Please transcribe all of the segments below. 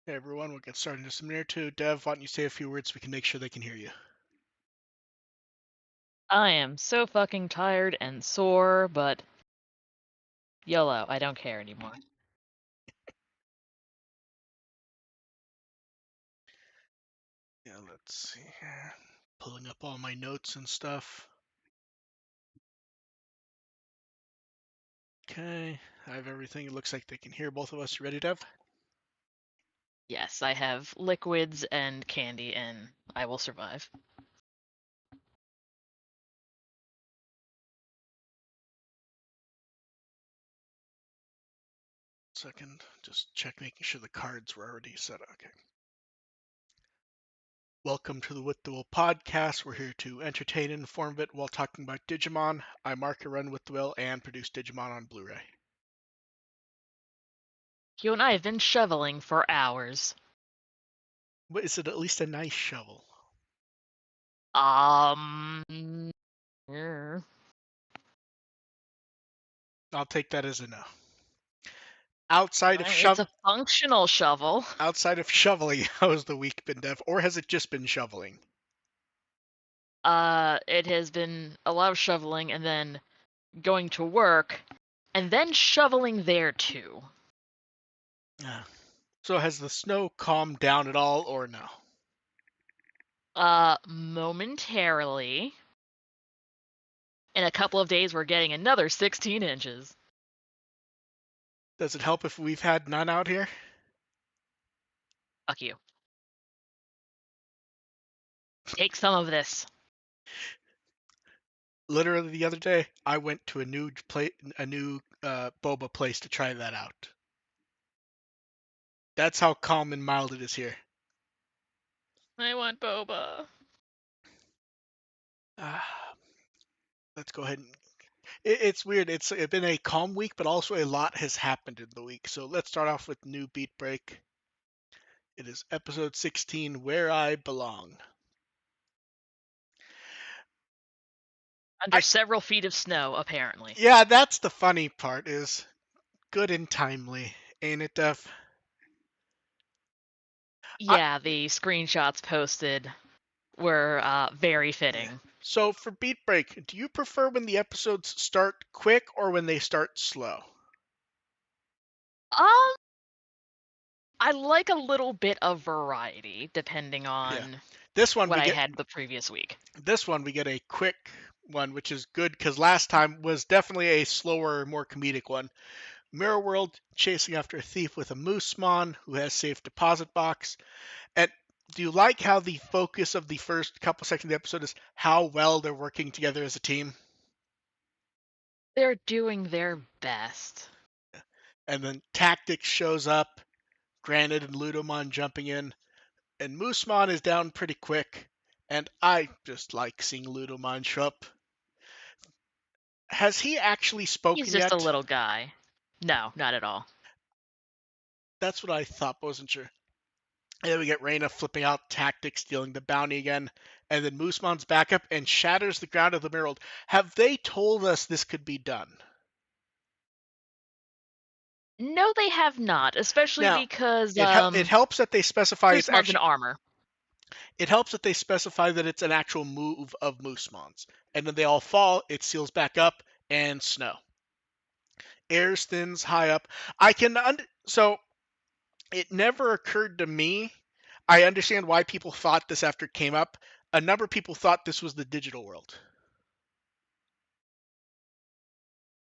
Hey everyone, we'll get started in just a minute or two. Dev, why don't you say a few words so we can make sure they can hear you? I am so fucking tired and sore, but YOLO, I don't care anymore. Yeah, let's see here. Pulling up all my notes and stuff. Okay, I have everything. It looks like they can hear both of us. You ready, Dev? Yes, I have liquids and candy, and I will survive. Second, just check making sure the cards were already set. Okay. Welcome to the WtW podcast. We're here to entertain and inform a bit while talking about Digimon. I mark and run WtW and produce Digimon on Blu-ray. You and I have been shoveling for hours. But is it at least a nice shovel? Yeah. I'll take that as a no. Outside of It's a functional shovel. outside of shoveling, how has the week been, Dev? Or has it just been shoveling? It has been a lot of shoveling and then going to work, and then shoveling there too. Yeah. So has the snow calmed down at all, or no? Momentarily. In a couple of days, we're getting another 16 inches. Does it help if we've had none out here? Fuck you. Take some of this. Literally the other day, I went to a new boba place to try that out. That's how calm and mild it is here. I want boba. Uh, let's go ahead and. It's weird. It's been a calm week, but also a lot has happened in the week. So let's start off with new beat break. It is episode 16, Where I Belong. Under several feet of snow, apparently. Yeah, that's the funny part. Is good and timely, ain't it, Dev? Yeah, the screenshots posted were very fitting. Yeah. So for beat break, do you prefer when the episodes start quick or when they start slow? I like a little bit of variety depending on This one what we I get. had the previous week. This one we get a quick one, which is good because last time was definitely a slower, more comedic one. Mirror World chasing after a thief with a Moosemon who has safe deposit box. And do you like how the focus of the first couple seconds of the episode is how well they're working together as a team? They're doing their best. And then Tactics shows up, Granite and Ludomon jumping in, and Moosemon is down pretty quick. And I just like seeing Ludomon show up. Has he actually spoken He's just a yet? little guy. No, not at all. That's what I thought, but wasn't sure. And then we get Reyna flipping out Tactics, stealing the bounty again, and then Moosemon's back up and shatters the ground of the mirror world. Have they told us this could be done? No, they have not, especially Now, because it helps that they specify it's Moosemon's in actually armor. it helps that they specify that it's an actual move of Moosemon's, and then they all fall. It seals back up and snow. Airs thins high up. So it never occurred to me. I understand why people thought this after it came up. A number of people thought this was the digital world.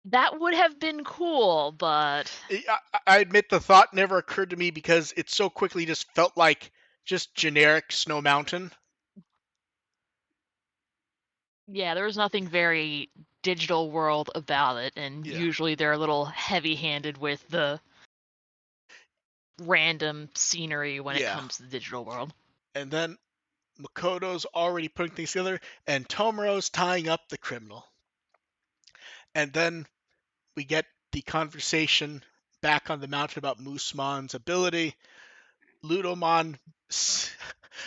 That would have been cool, but I admit the thought never occurred to me because it so quickly just felt like just generic Snow Mountain. yeah, there was nothing very digital world about it, and Yeah. usually they're a little heavy-handed with the random scenery when it Yeah. comes to the digital world. And then Makoto's already putting things together, and Tomoro's tying up the criminal. And then we get the conversation back on the mountain about Moosemon's ability. Ludomon.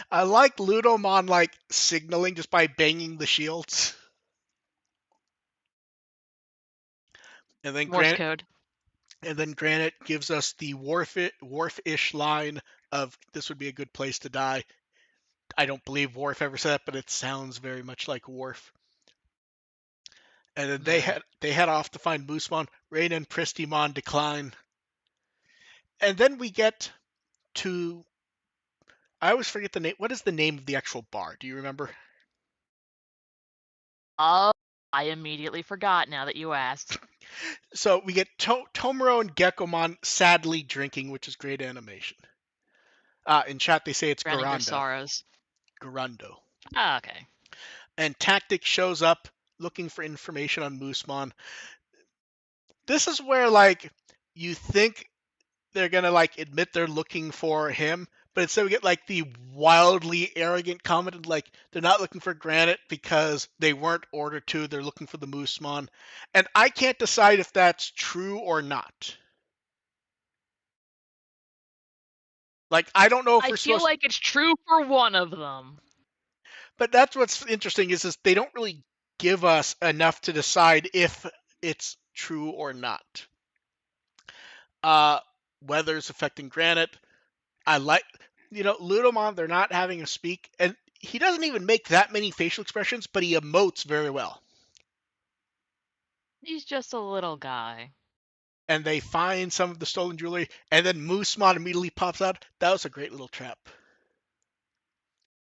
I like Ludomon like signaling just by banging the shields. And then Morse Granite code. gives us the Worf-ish line of this would be a good place to die. I don't believe Worf ever said that, but it sounds very much like Worf. And then Very. they head off to find Moosmon. Rain and Pristimon decline. And then we get to I always forget the name. What is the name of the actual bar? Do you remember? Oh, I immediately forgot now that you asked. So we get Tomoro and Gekomon sadly drinking, which is great animation. In chat, they say it's Drowning their Garando. sorrows. Garando. Ah, okay. And Tactic shows up looking for information on Moosmon. This is where, like, you think they're going to, like, admit they're looking for him, but instead we get, like, the wildly arrogant comment, like, they're not looking for Granite because they weren't ordered to. They're looking for the Moosmon. And I can't decide if that's true or not. Like, I don't know if I we're feel supposed like it's true for one of them. but that's what's interesting is they don't really give us enough to decide if it's true or not. Uh, Weather's affecting Granite. I like, Ludomon, they're not having him speak, and he doesn't even make that many facial expressions, but he emotes very well. He's just a little guy. And they find some of the stolen jewelry, and then Moosemon immediately pops out. That was a great little trap.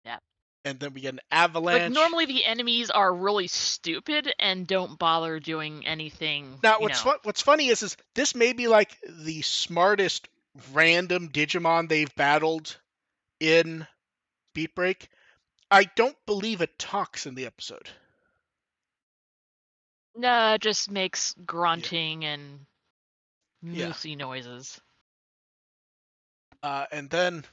Yeah. And then we get an Like, avalanche. normally the enemies are really stupid and don't bother doing anything, Now, you know. what's funny is this may be like the smartest random Digimon they've battled in Beatbreak. I don't believe it talks in the episode. Nah, it just makes Yeah. grunting and Yeah. moosey noises. And then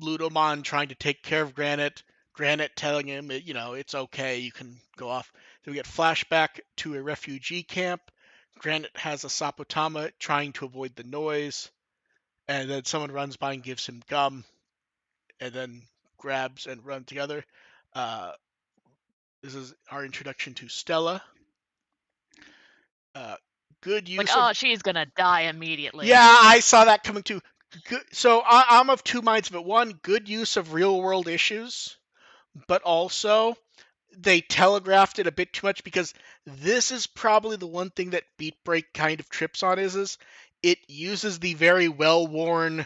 Ludomon trying to take care of Granite. Granite telling him, it's okay, you can go off. Then we get flashback to a refugee camp. Granite has a Sapotama trying to avoid the noise. And then someone runs by and gives him gum. And then grabs and run together. Uh, this is our introduction to Stella. Uh, Good Like, use of oh, she's gonna die immediately. Yeah, I saw that coming too. Good, so I'm of two minds, but one, good use of real world issues, but also they telegraphed it a bit too much because this is probably the one thing that Beat Break kind of trips on is it uses the very well worn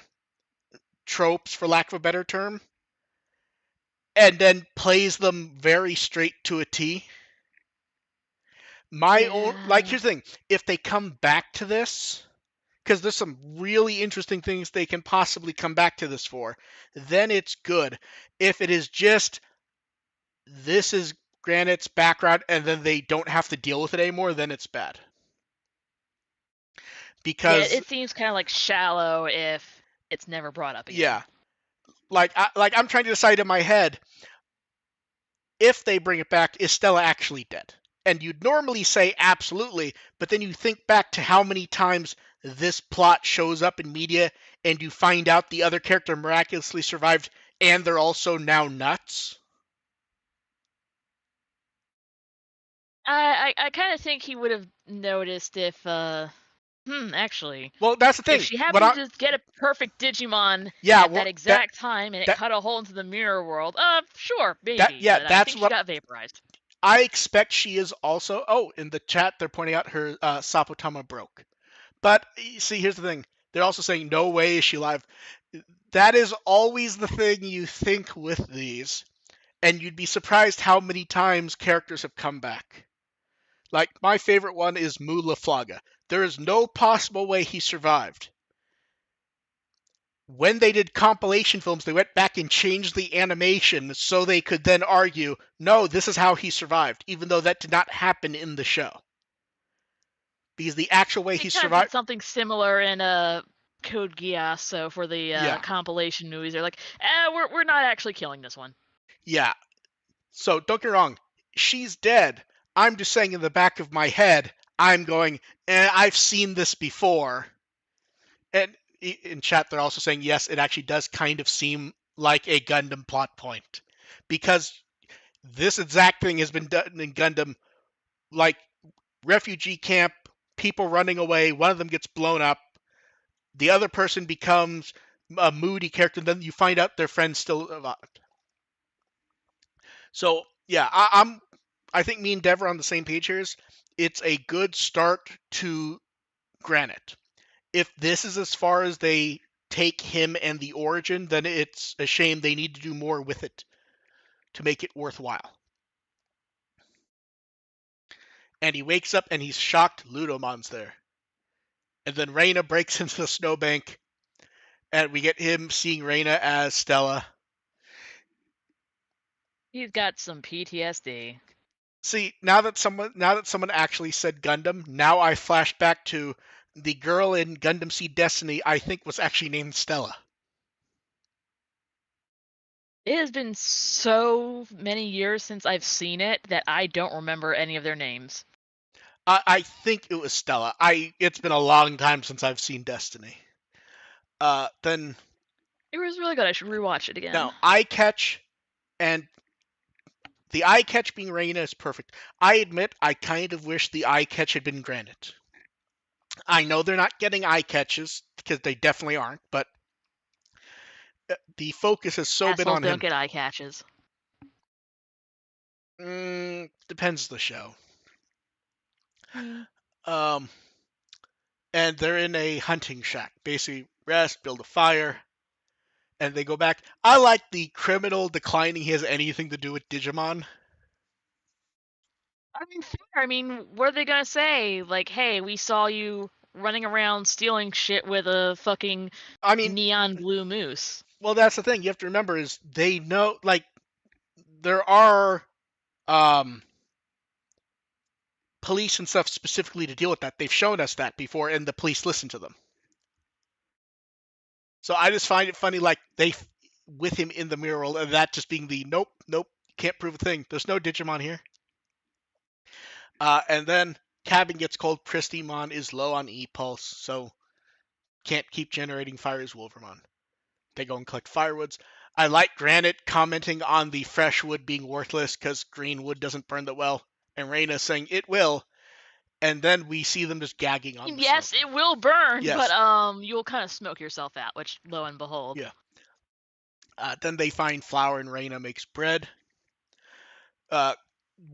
tropes, for lack of a better term, and then plays them very straight to a T. Yeah. Here's the thing: if they come back to this, because there's some really interesting things they can possibly come back to this for, then it's good. If it is just this is Granite's background and then they don't have to deal with it anymore, then it's bad. Yeah, Because it seems kind of like shallow if it's never brought up again. yeah, I'm trying to decide in my head if they bring it back, is Stella actually dead? And you'd normally say absolutely, but then you think back to how many times this plot shows up in media and you find out the other character miraculously survived and they're also now nuts. I kind of think he would have noticed if actually, Well, that's the if thing. she What happened I to get a perfect Digimon Yeah, at well, that exact time and it that cut a hole into the mirror world, sure, that maybe, yeah, but I that's think she what got vaporized. I expect she is also. Oh, in the chat they're pointing out her Sapotama broke. But see, here's the thing. They're also saying no way is she alive. That is always the thing you think with these, and you'd be surprised how many times characters have come back. Like my favorite one is Mulaflaga. There is no possible way he survived. When they did compilation films, they went back and changed the animation so they could then argue, no, this is how he survived, even though that did not happen in the show. Because the actual way They he kind of did survived. something similar in Code Geass, so for the Yeah, compilation movies, they're like, we're not actually killing this one. yeah. So don't get me wrong, she's dead. I'm just saying in the back of my head, I'm going, I've seen this before. And in chat, they're also saying, yes, it actually does kind of seem like a Gundam plot point. Because this exact thing has been done in Gundam, like refugee camp, people running away, one of them gets blown up, the other person becomes a moody character, and then you find out their friend's still alive. So yeah, I think me and Dev are on the same page here. It's a good start to Granite. If this is as far as they take him and the origin, then it's a shame they need to do more with it to make it worthwhile. And he wakes up and he's shocked Ludomon's there. And then Reina breaks into the snowbank, and we get him seeing Reina as Stella. He's got some PTSD. See, now that someone actually said Gundam, now I flash back to the girl in Gundam Seed Destiny I think was actually named Stella. It has been so many years since I've seen it that I don't remember any of their names. I think it was Stella. It's been a long time since I've seen Destiny. Then It was really good. I should rewatch it again. now Eye Catch, and the Eye Catch being Reina is perfect. I admit I kind of wish the Eye Catch had been Granite. I know they're not getting eye catches because they definitely aren't, but the focus has so been Assholes on don't him. get eye catches. Depends the show. Hmm. Um, and they're in a hunting shack. Basically, rest, build a fire, and they go back. I like the criminal declining he has anything to do with Digimon. I mean, fair. I mean, what are they gonna say? Like, hey, we saw you running around stealing shit with a fucking I mean, neon blue moose. well, that's the thing you have to remember is they know, like, there are um, police and stuff specifically to deal with that. They've shown us that before, and the police listen to them. So I just find it funny, like they with him in the mural, and that just being the nope, nope, can't prove a thing. There's no Digimon here. And then cabin gets cold. Pristimon is low on E-pulse, so can't keep generating fire as Wolvermon. They go and collect firewoods. I like Granite commenting on the fresh wood being worthless because green wood doesn't burn that well, and Reina saying it will. And then we see them just gagging on the Yes, smoke. it will burn, but Yes, you'll kind of smoke yourself out. Which, lo and behold, yeah. Then they find flour and Reina makes bread. Uh,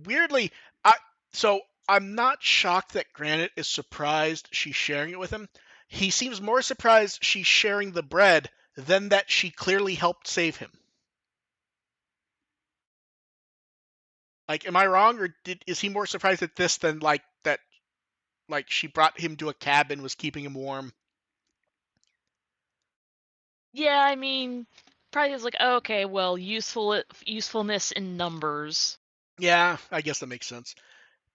weirdly, I so I'm not shocked that Granite is surprised she's sharing it with him. He seems more surprised she's sharing the bread than that she clearly helped save him. Like, am I wrong, or is he more surprised at this than like that? Like she brought him to a cabin, was keeping him warm. yeah. I mean, probably is like, okay, well, usefulness in numbers. Yeah, I guess that makes sense.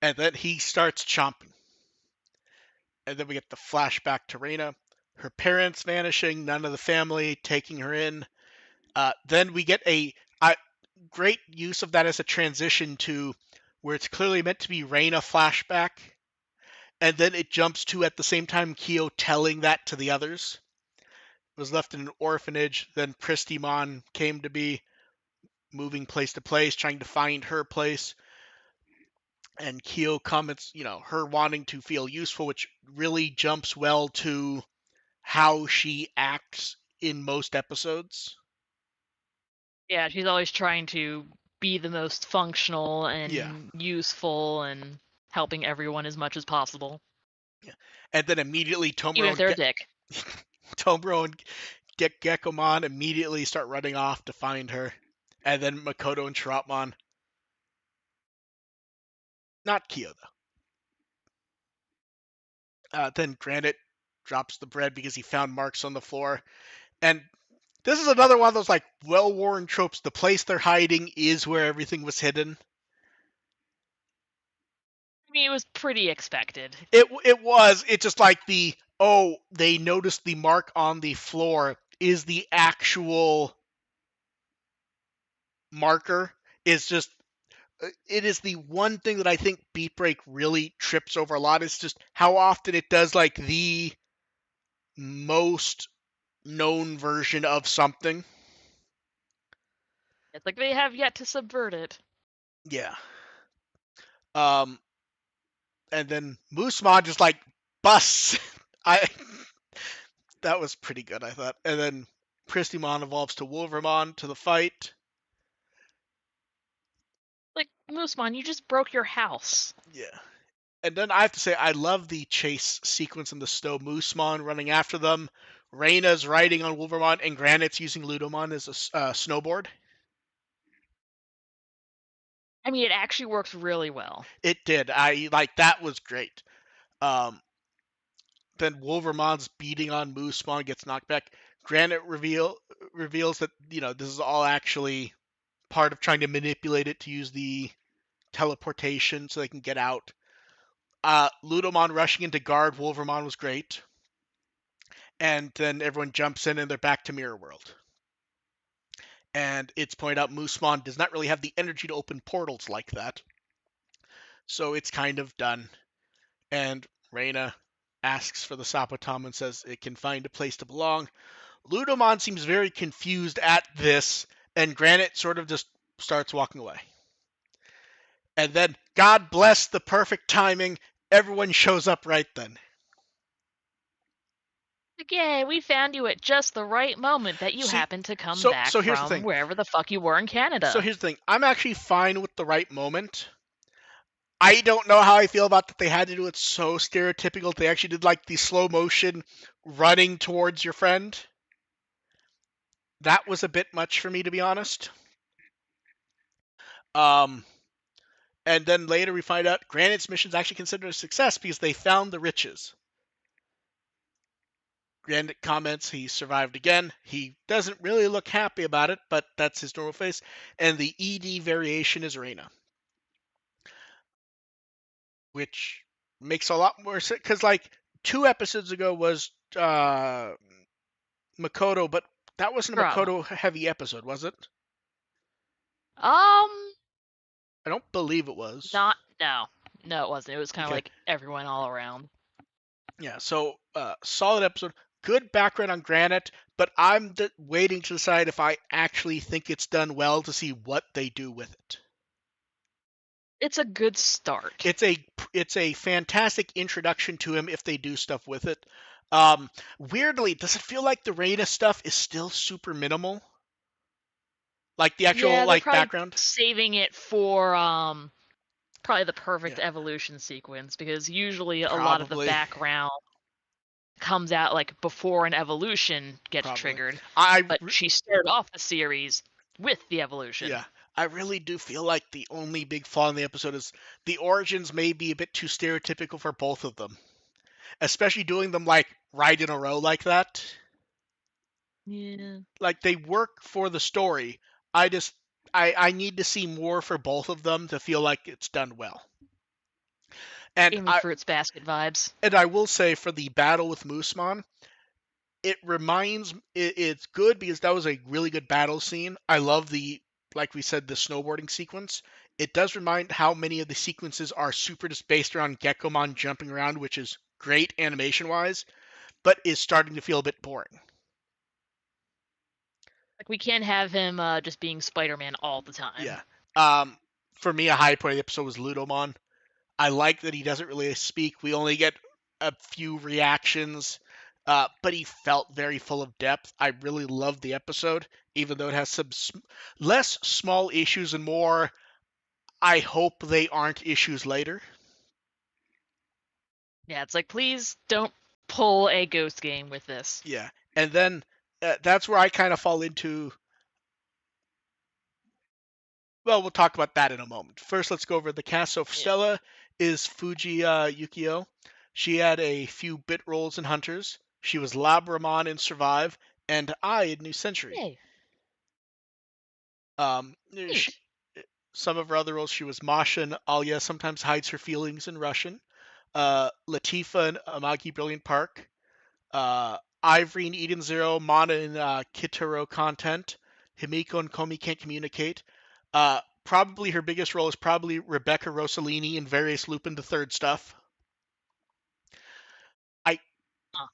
And then he starts chomping. And then we get the flashback to Reina, her parents vanishing, none of the family taking her in. Then we get a great use of that as a transition to where it's clearly meant to be Reina flashback, and then it jumps to at the same time Kyo telling that to the others. It was left in an orphanage. Then Pristimon came to be, moving place to place, trying to find her place. And Kyo comments, her wanting to feel useful, which really jumps well to how she acts in most episodes. Yeah, she's always trying to be the most functional Yeah. and useful and helping everyone as much as possible, Yeah. And then immediately even if they're a dick. Tomoro and Gekkomon immediately start running off to find her. And then Makoto and Sharapmon. Not Kyo, though. Then Granite drops the bread because he found marks on the floor. And this is another one of those like well-worn tropes. The place they're hiding is where everything was hidden. I mean, it was pretty expected. It was. It's just like they noticed the mark on the floor is the actual marker. Is just it is the one thing that I think Beatbreak really trips over a lot. Is just how often it does like the most known version of something. It's like they have yet to subvert it. Yeah. Um, and then Moosemon just like busts. I That was pretty good, I thought. And then Pristymon evolves to Wolvermon to the fight. Like, Moosemon, you just broke your house. Yeah. And then I have to say, I love the chase sequence in the snow. Moosemon running after them. Reina's riding on Wolvermon, and Granite's using Ludomon as a snowboard. I mean, it actually works really well. It did. I like that was great. Um, then Wolvermon's beating on Moosemon, gets knocked back. Granite reveals that this is all actually part of trying to manipulate it to use the teleportation so they can get out. Ludomon rushing into guard Wolvermon was great. And then everyone jumps in and they're back to Mirror World. And it's pointed out Moosemon does not really have the energy to open portals like that. So it's kind of done. And Reina asks for the Sapotom and says it can find a place to belong. Ludomon seems very confused at this, and Granite sort of just starts walking away. And then, God bless the perfect timing, everyone shows up right then. Like, yay, we found you at just the right moment that you See, happened to come so back so here's the from thing. wherever the fuck you were in So Canada. here's the thing. I'm actually fine with the right moment. I don't know how I feel about that they had to do it so stereotypical. They actually did like the slow motion running towards your friend. That was a bit much for me, to be honest. Um, and then later we find out Granite's mission is actually considered a success because they found the riches. Granite comments he survived again. He doesn't really look happy about it, but that's his normal face. And the ED variation is Reina, which makes a lot more sense because like 2 episodes ago was Makoto, but that wasn't a Bro. Makoto heavy episode, was it? Um, I don't believe it was. not, no. No, it wasn't. It was kind of Okay. like everyone all around. Yeah, so solid episode. Good background on Granite, but I'm waiting to decide if I actually think it's done well to see what they do with it. It's a good start. It's a fantastic introduction to him if they do stuff with it. Weirdly, does it feel like the Reina stuff is still super minimal? Like the actual Yeah, they're like probably background? saving it for probably the Yeah, perfect evolution sequence, because usually a lot of the probably. background comes out like before an evolution gets Probably. triggered. I But she started off the series with the evolution. Yeah, I really do feel like the only big flaw in the episode is the origins may be a bit too stereotypical for both of them, especially doing them like right in a row like that. Yeah. Like they work for the story. I just I need to see more for both of them to feel like it's done well. And Gave me I fruits basket vibes. and I will say for the battle with Moosemon, it's good because that was a really good battle scene. I love like we said, the snowboarding sequence. It does remind how many of the sequences are super just based around Gekkomon jumping around, which is great animation wise, but is starting to feel a bit boring. Like, we can't have him just being Spider-Man all the time. Yeah. For me, a high point of the episode was Ludomon. I like that he doesn't really speak. We only get a few reactions, but he felt very full of depth. I really loved the episode, even though it has some less small issues and more. I hope they aren't issues later. Yeah, it's like, please don't pull a ghost game with this. Yeah, and then that's where I kind of fall into. Well, we'll talk about that in a moment. First, let's go over the cast. So Yeah. Stella is Fuji Yukio. She had a few bit roles in Hunters. She was Labramon in Survive, and I in New Century. Yay. Um, she, Neat. some of her other roles, she was Masha and Alia sometimes hides her feelings in Russian. Latifa and Amagi Brilliant Park. Ivory in Eden Zero, Mana in Kitaro Content. Himiko and Komi Can't Communicate. Probably her biggest role is probably Rebecca Rossellini in various Lupin the Third stuff. I Huh.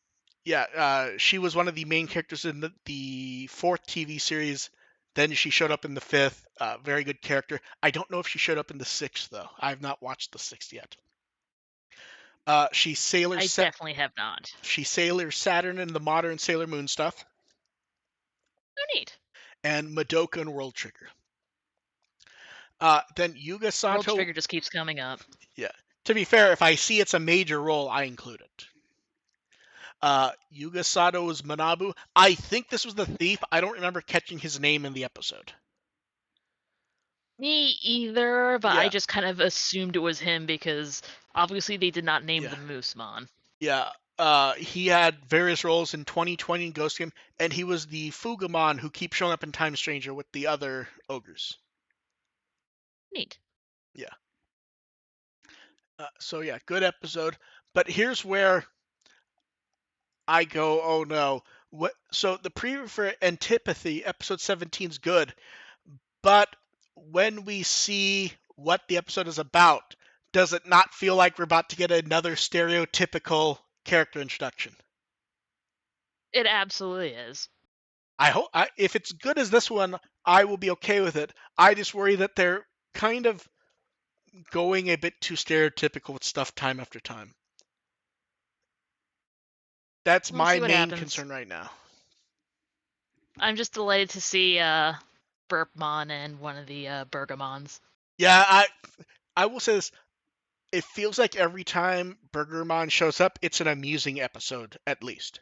Yeah, she was one of the main characters in the fourth TV series. Then she showed up in the fifth. Very good character. I don't know if she showed up in the sixth though. I have not watched the sixth yet. She's I definitely have not. Sailor Saturn in the modern Sailor Moon stuff, Oh, neat. and Madoka in World Trigger. Then Yuga World Sato. Trigger just keeps coming up. Yeah. To be fair, if I see it's a major role, I include it. Yuga Sato is Manabu. I think this was the thief. I don't remember catching his name in the episode. Me either, but I Yeah, just kind of assumed it was him because obviously they did not name yeah, the Moosemon. yeah. He had various roles in 2020 in Ghost Game, and he was the Fugamon who keeps showing up in Time Stranger with the other ogres. Neat. Yeah. So yeah, good episode. But here's where I go, oh no. What? So the preview for Antipathy, episode 17 is good, but when we see what the episode is about, does it not feel like we're about to get another stereotypical character introduction? It absolutely is. I hope if it's good as this one, I will be okay with it. I just worry that they're kind of going a bit too stereotypical with stuff time after time. That's We'll my see what main happens. concern right now. I'm just delighted to see Burpmon and one of the Bergamons. Yeah, I will say this. It feels like every time Burgermon shows up, it's an amusing episode, at least.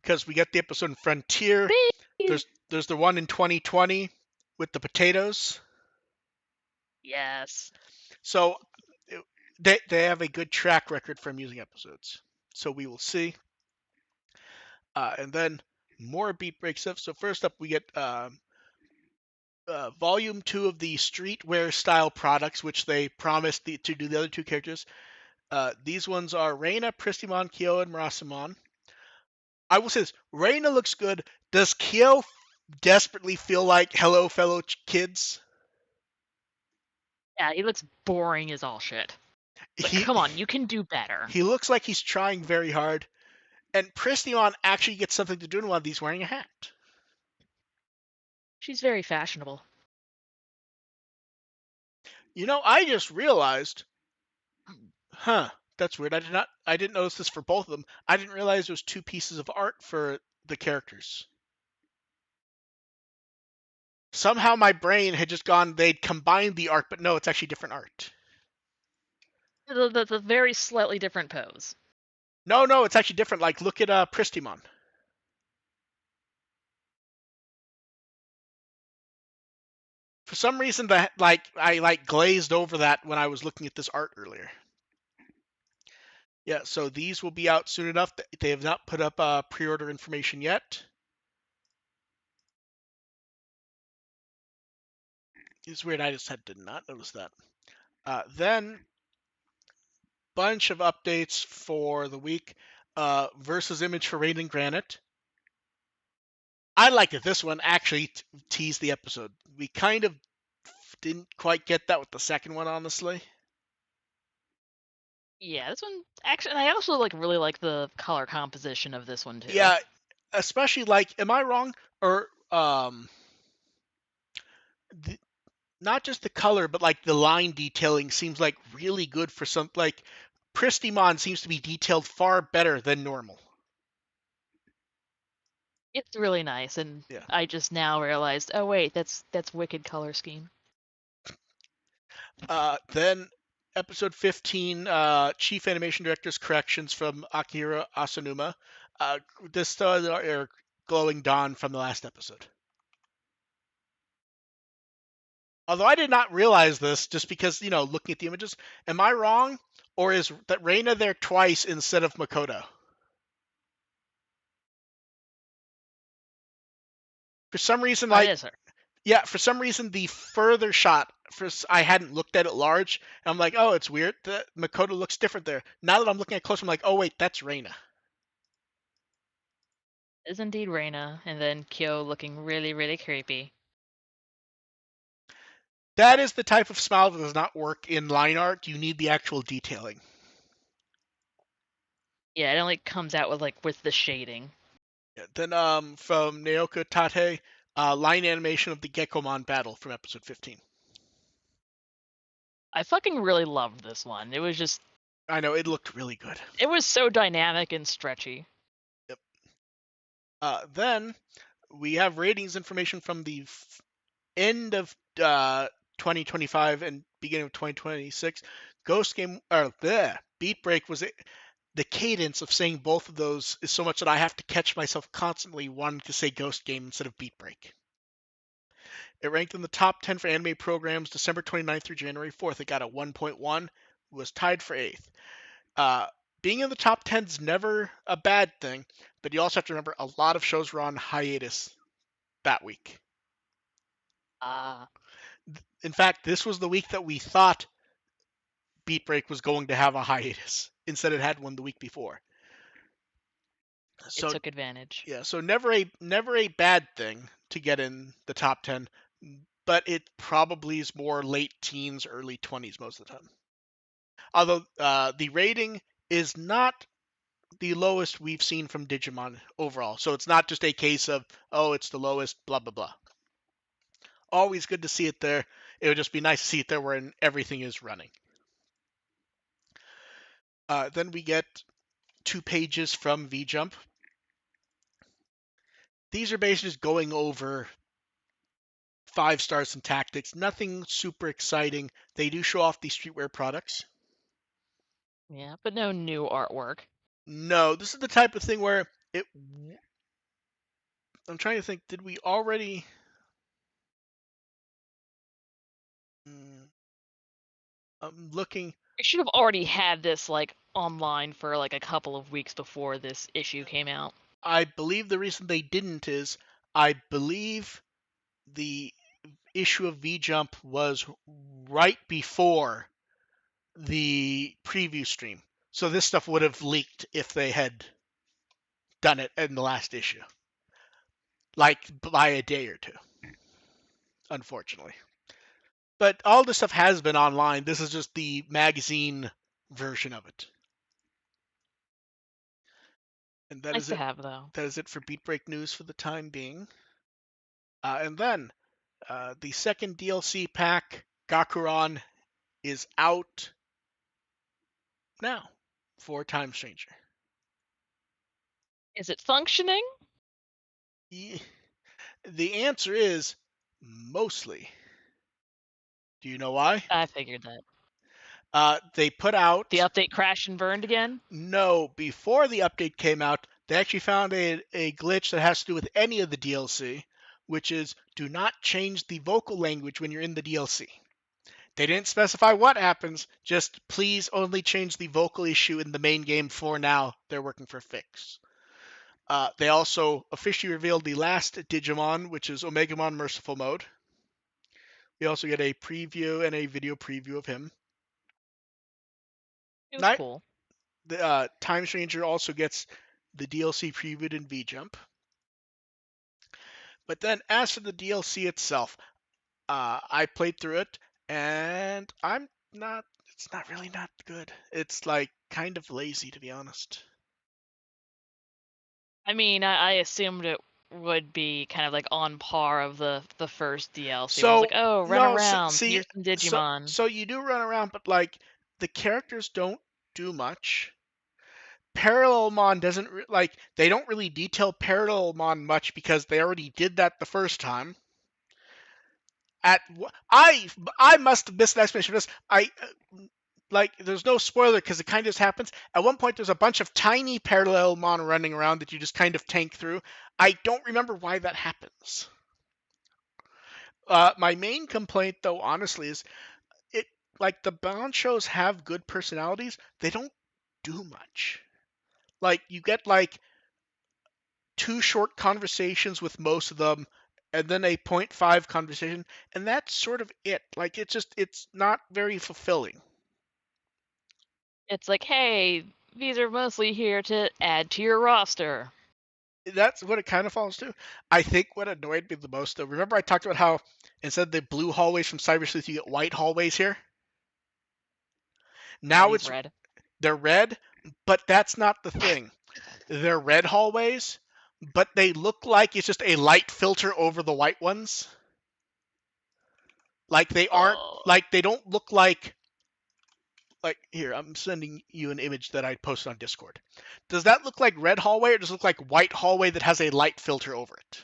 Because we get the episode in Frontier. There's the one in 2020 with the potatoes. Yes. So they have a good track record for amusing episodes. So we will see. And then more Beat Break stuff. So first up, we get Volume 2 of the streetwear style products, which they promised to do the other two characters. These ones are Reina, Pristimon, Kyo, and Marasamon. I will say this: Reina looks good. Does Kyo desperately feel like hello, fellow kids? Yeah, he looks boring as all shit. But He come on, you can do better. he looks like he's trying very hard. And Pristion actually gets something to do in one of these wearing a hat. She's very fashionable. You know, I just realized, huh, that's weird. I didn't notice this for both of them. I didn't realize there was two pieces of art for the characters. Somehow my brain had just gone, they'd combined the art, but no, it's actually different art. The very slightly different pose. No, it's actually different. Like, look at Pristimon. For some reason, that I glazed over that when I was looking at this art earlier. Yeah, so these will be out soon enough. They have not put up pre-order information yet. It's weird. I just did not notice that. Then bunch of updates for the week. Versus image for Rain and Granite. I like that this one actually teased the episode. We kind of didn't quite get that with the second one, honestly. Yeah, this one actually. And I also really like the color composition of this one too. Yeah, especially like, am I wrong? Or not just the color, but like the line detailing seems like really good for some like Pristimon seems to be detailed far better than normal. It's really nice, and Yeah. I just now realized, oh wait, that's wicked color scheme. Then episode 15, Chief Animation Director's corrections from Akira Asanuma. This are glowing dawn from the last episode. Although I did not realize this just because, looking at the images, am I wrong? Or is that Reina there twice instead of Makoto? For some reason, That like, is her. yeah, for some reason, the further shot, I hadn't looked at it large, and I'm like, oh, it's weird. The Makoto looks different there. Now that I'm looking at it close, I'm like, oh, wait, that's Reina. Is indeed Reina, and then Kyo looking really, really creepy. That is the type of smile that does not work in line art. You need the actual detailing. Yeah, it only comes out with the shading. Yeah, then from Naoka Tate, line animation of the Gekkomon battle from episode 15. I fucking really loved this one. I know, it looked really good. It was so dynamic and stretchy. Yep. Then we have ratings information from the end of 2025 and beginning of 2026. Ghost Game, or Beat Break was the cadence of saying both of those is so much that I have to catch myself constantly wanting to say Ghost Game instead of Beat Break. It ranked in the top 10 for anime programs December 29th through January 4th. It got a 1.1, was tied for 8th. Uh, Being in the top 10 is never a bad thing, but you also have to remember a lot of shows were on hiatus that week. Ah, In fact, this was the week that we thought Beat Break was going to have a hiatus. Instead, it had one the week before. it So took advantage. yeah, so never a bad thing to get in the top 10, but it probably is more late teens, early 20s most of the time. Although the rating is not the lowest we've seen from Digimon overall. So it's not just a case of, oh, it's the lowest, blah, blah, blah. Always good to see it there. It would just be nice to see it there when everything is running. Then we get 2 pages from VJump. These are basically just going over 5 stars and tactics. Nothing super exciting. They do show off the streetwear products. Yeah, but no new artwork. No, this is the type of thing where it. I'm trying to think. Did we already? Mm, I'm looking. I should have already had this online for a couple of weeks before this issue came out. I believe the reason they didn't is I believe the issue of V Jump was right before the preview stream. So this stuff would have leaked if they had done it in the last issue. Like by a day or two, unfortunately. But all this stuff has been online. This is just the magazine version of it. And that Nice is to it. have though. That is it for Beat Break news for the time being. And then the second DLC pack, Gakuran, is out now for Time Stranger. Is it functioning? The answer is mostly. Do you know why? I figured that. They put The out, update crashed and burned again? no, before the update came out, they actually found a glitch that has to do with any of the DLC, which is do not change the vocal language when you're in the DLC. They didn't specify what happens, just please only change the vocal issue in the main game for now. They're working for a fix. They also officially revealed the last Digimon, which is Omegamon Merciful Mode. We also get a preview and a video preview of him. It was Night, cool. the Time Stranger also gets the DLC previewed in VJump. But then, as for the DLC itself, I played through it, and I'm not. It's not really not good. It's like kind of lazy, to be honest. I mean, I assumed it would be kind of like on par of the first DLC, where it's like, So oh, run no, around, see, here's some so Digimon. so you do run around, but like the characters don't do much. Parallelmon doesn't like they don't really detail Parallelmon much because they already did that the first time. At I must have missed an explanation for this. I like there's no spoiler because it kind of just happens. At one point, there's a bunch of tiny Parallelmon running around that you just kind of tank through. I don't remember why that happens. My main complaint, though, honestly, is it like the Banchos have good personalities. They don't do much. Like you get like two short conversations with most of them, and then a point 0.5 conversation, and that's sort of it. Like it's not very fulfilling. It's like, hey, these are mostly here to add to your roster. That's what it kind of falls to. I think what annoyed me the most, though, remember I talked about how instead of the blue hallways from Cyber Sleuth, you get white hallways here. Are Now these it's red? they're red, but that's not the thing. They're red hallways, but they look like it's just a light filter over the white ones. Like they aren't Oh, like they don't look like here. I'm sending you an image that I posted on Discord. Does that look like red hallway or does it look like white hallway that has a light filter over it?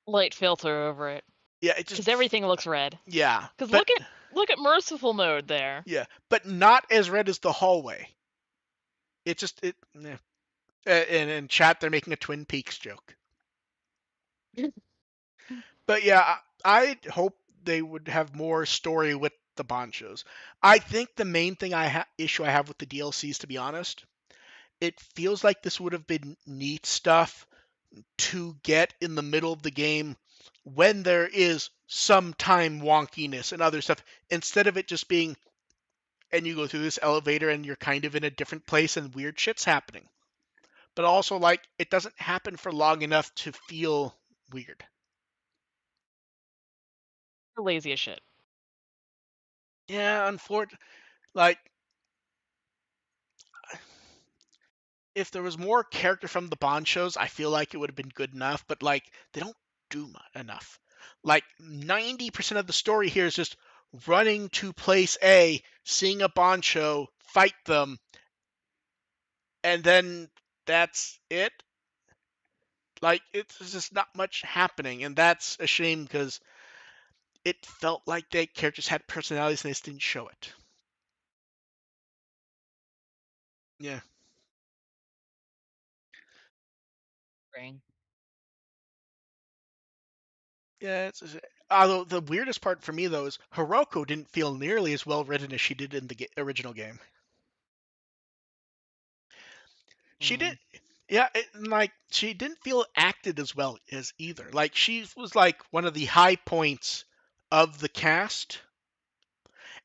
light filter over it, Yeah, it just because everything looks red. yeah, Because but look at merciful mode there. yeah, but not as red as the hallway. It just it. Eh. And in chat, they're making a Twin Peaks joke. But yeah, I hope they would have more story with the Banchos. I think the main thing issue I have with the DLCs, to be honest, it feels like this would have been neat stuff to get in the middle of the game when there is some time wonkiness and other stuff, instead of it just being, and you go through this elevator and you're kind of in a different place and weird shit's happening. But also, like, it doesn't happen for long enough to feel weird. They're lazy as shit. Yeah, unfortunately, like, if there was more character from the Bond shows, I feel like it would have been good enough. But like, they don't do enough. Like 90% of the story here is just running to place A, seeing a Bond show, fight them, and then that's it. Like, it's just not much happening, and that's a shame because it felt like the characters had personalities and they just didn't show it. Yeah. Ring. Yeah, although the weirdest part for me though is Hiroko didn't feel nearly as well written as she did in the original game. She did, Mm. yeah, like she didn't feel acted as well as either. Like she was like one of the high points of the cast,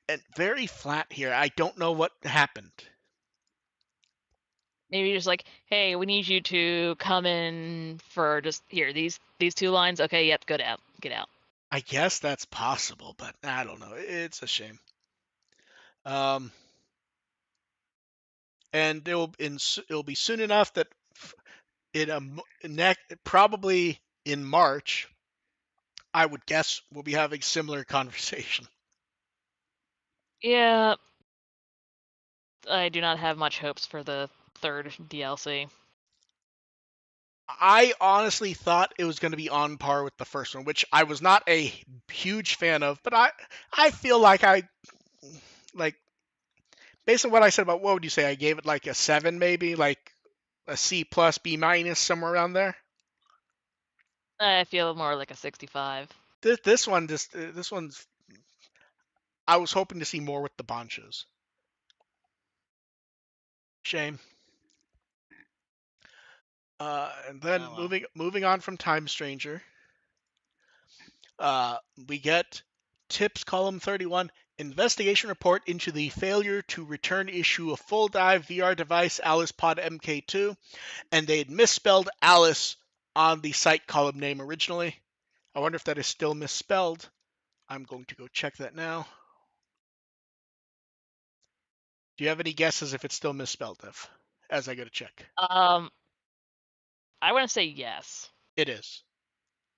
and very flat here. I don't know what happened. Maybe just like, hey, we need you to come in for just here these two lines. Okay, yep, get out. I guess that's possible, but I don't know. It's a shame. Um, and it'll be soon enough that in probably in March, I would guess we'll be having similar conversation. Yeah, I do not have much hopes for the third DLC. I honestly thought it was going to be on par with the first one, which I was not a huge fan of, but I feel like like based on what I said about what would you say? I gave it like a 7 maybe, like a C plus B minus somewhere around there. I feel more like a 65. This one's I was hoping to see more with the Bonchos. Shame. And then Oh well. moving on from Time Stranger, uh, we get Tips Column 31 investigation report into the failure to return issue of Full Dive VR device Alice Pod MK2, and they had misspelled Alice on the site column name originally. I wonder if that is still misspelled. I'm going to go check that now. Do you have any guesses if it's still misspelled, Ev? As I go to check. Um, I want to say yes. It is.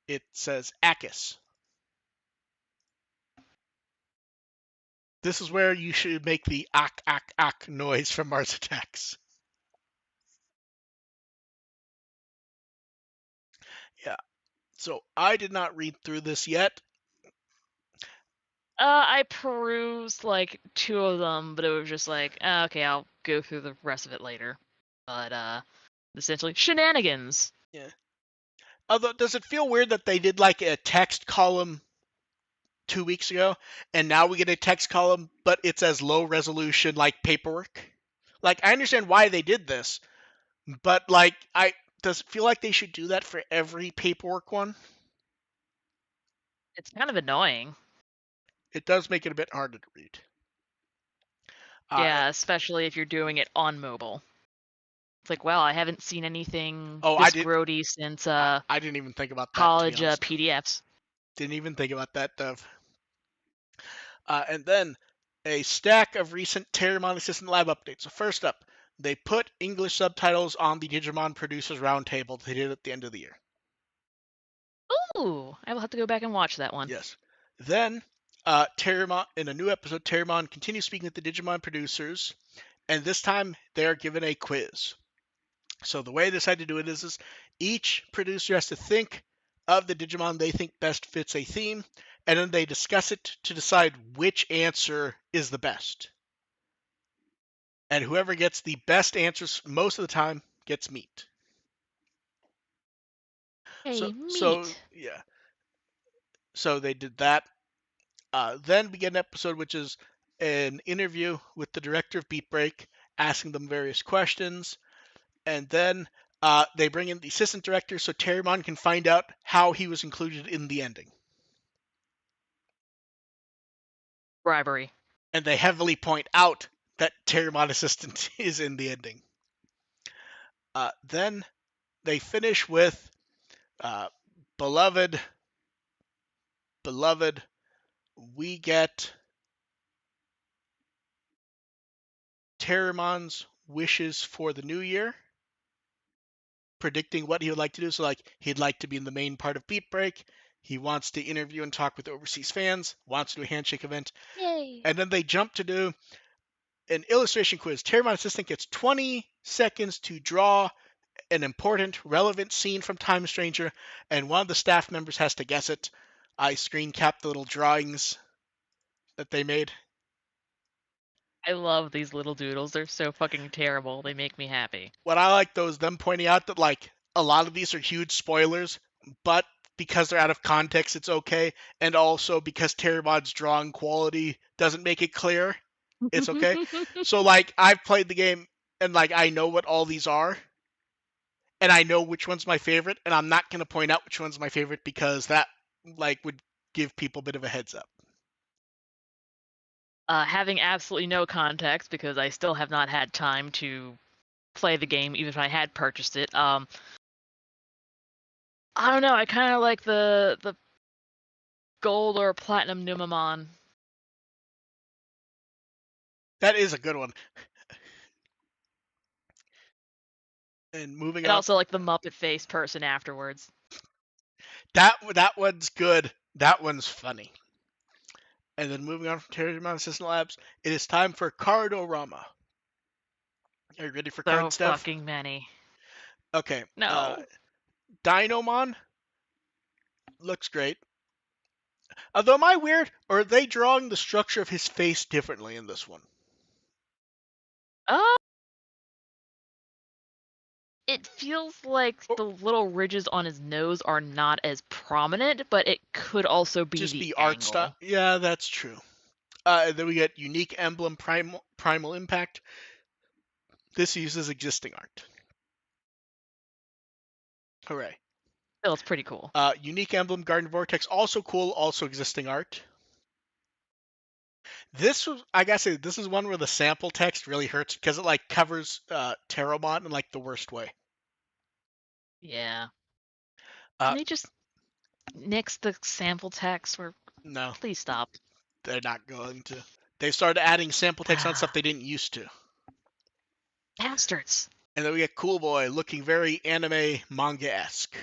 It says Akis. This is where you should make the ak ak ak noise from Mars Attacks. Yeah. So I did not read through this yet. I perused like 2 of them, but it was just like, okay, I'll go through the rest of it later. But essentially shenanigans. Yeah. Although, does it feel weird that they did like a text column 2 weeks ago, and now we get a text column, but it's as low resolution like paperwork? Like, I understand why they did this, but like, does it feel like they should do that for every paperwork one? It's kind of annoying. It does make it a bit harder to read. Yeah, especially if you're doing it on mobile. It's like, wow, I haven't seen anything Oh, this grody since I didn't even think about that, to be college honest. PDFs. Didn't even think about that, Dove. And then a stack of recent Terramon Assistant Lab updates. So first up, they put English subtitles on the Digimon Producers Roundtable they did at the end of the year. Ooh, I will have to go back and watch that one. Yes. Then, Terramon, in a new episode, Terramon continues speaking with the Digimon producers, and this time they are given a quiz. So the way they decided to do it is each producer has to think of the Digimon they think best fits a theme, and then they discuss it to decide which answer is the best. And whoever gets the best answers most of the time gets meat. Hey, So meat. yeah. So they did that. Then we get an episode which is an interview with the director of Beatbreak, asking them various questions, and then they bring in the assistant director so Terramon can find out how he was included in the ending. Bribery. And they heavily point out that Terramon assistant is in the ending. Then they finish with beloved, we get Terramon's wishes for the new year, predicting what he would like to do. So, like, he'd like to be in the main part of Beat Break. He wants to interview and talk with overseas fans, wants to do a handshake event. Yay. And then they jump to do an illustration quiz. Terramon Assistant gets 20 seconds to draw an important, relevant scene from Time Stranger, and one of the staff members has to guess it. I screen capped the little drawings that they made. I love these little doodles. They're so fucking terrible. They make me happy. What I like though is them pointing out that like a lot of these are huge spoilers, but because they're out of context, it's okay, and also because Terramon's drawing quality doesn't make it clear, it's okay. So like I've played the game and like I know what all these are, and I know which one's my favorite, and I'm not gonna point out which one's my favorite because that like would give people a bit of a heads up. Having absolutely no context because I still have not had time to play the game, even if I had purchased it. I don't know. I kind of like the gold or platinum Numamon. That is a good one. And moving And on, also like the Muppet face person afterwards. that one's good. That one's funny. And then moving on from Terramon Assistant Labs, it is time for Cardorama. Are you ready for So card stuff? fucking many. Okay. No. Dinomon looks great. Although, am I weird, or are they drawing the structure of his face differently in this one? Uh, it feels like Or the little ridges on his nose are not as prominent, but it could also be just the the art style? angle. Yeah, that's true. And then we get Unique Emblem Primal Impact. This uses existing art. Hooray. Still, it's pretty cool. Unique Emblem Garden Vortex, also cool, also existing art. This was, I gotta say, this is one where the sample text really hurts because it like covers Terramon in like the worst way. Yeah. Uh, Can they just nix the sample text? Or no, please stop. they're not going to. They started adding sample text on stuff they didn't used to. Bastards. And then we get Cool Boy looking very anime manga esque.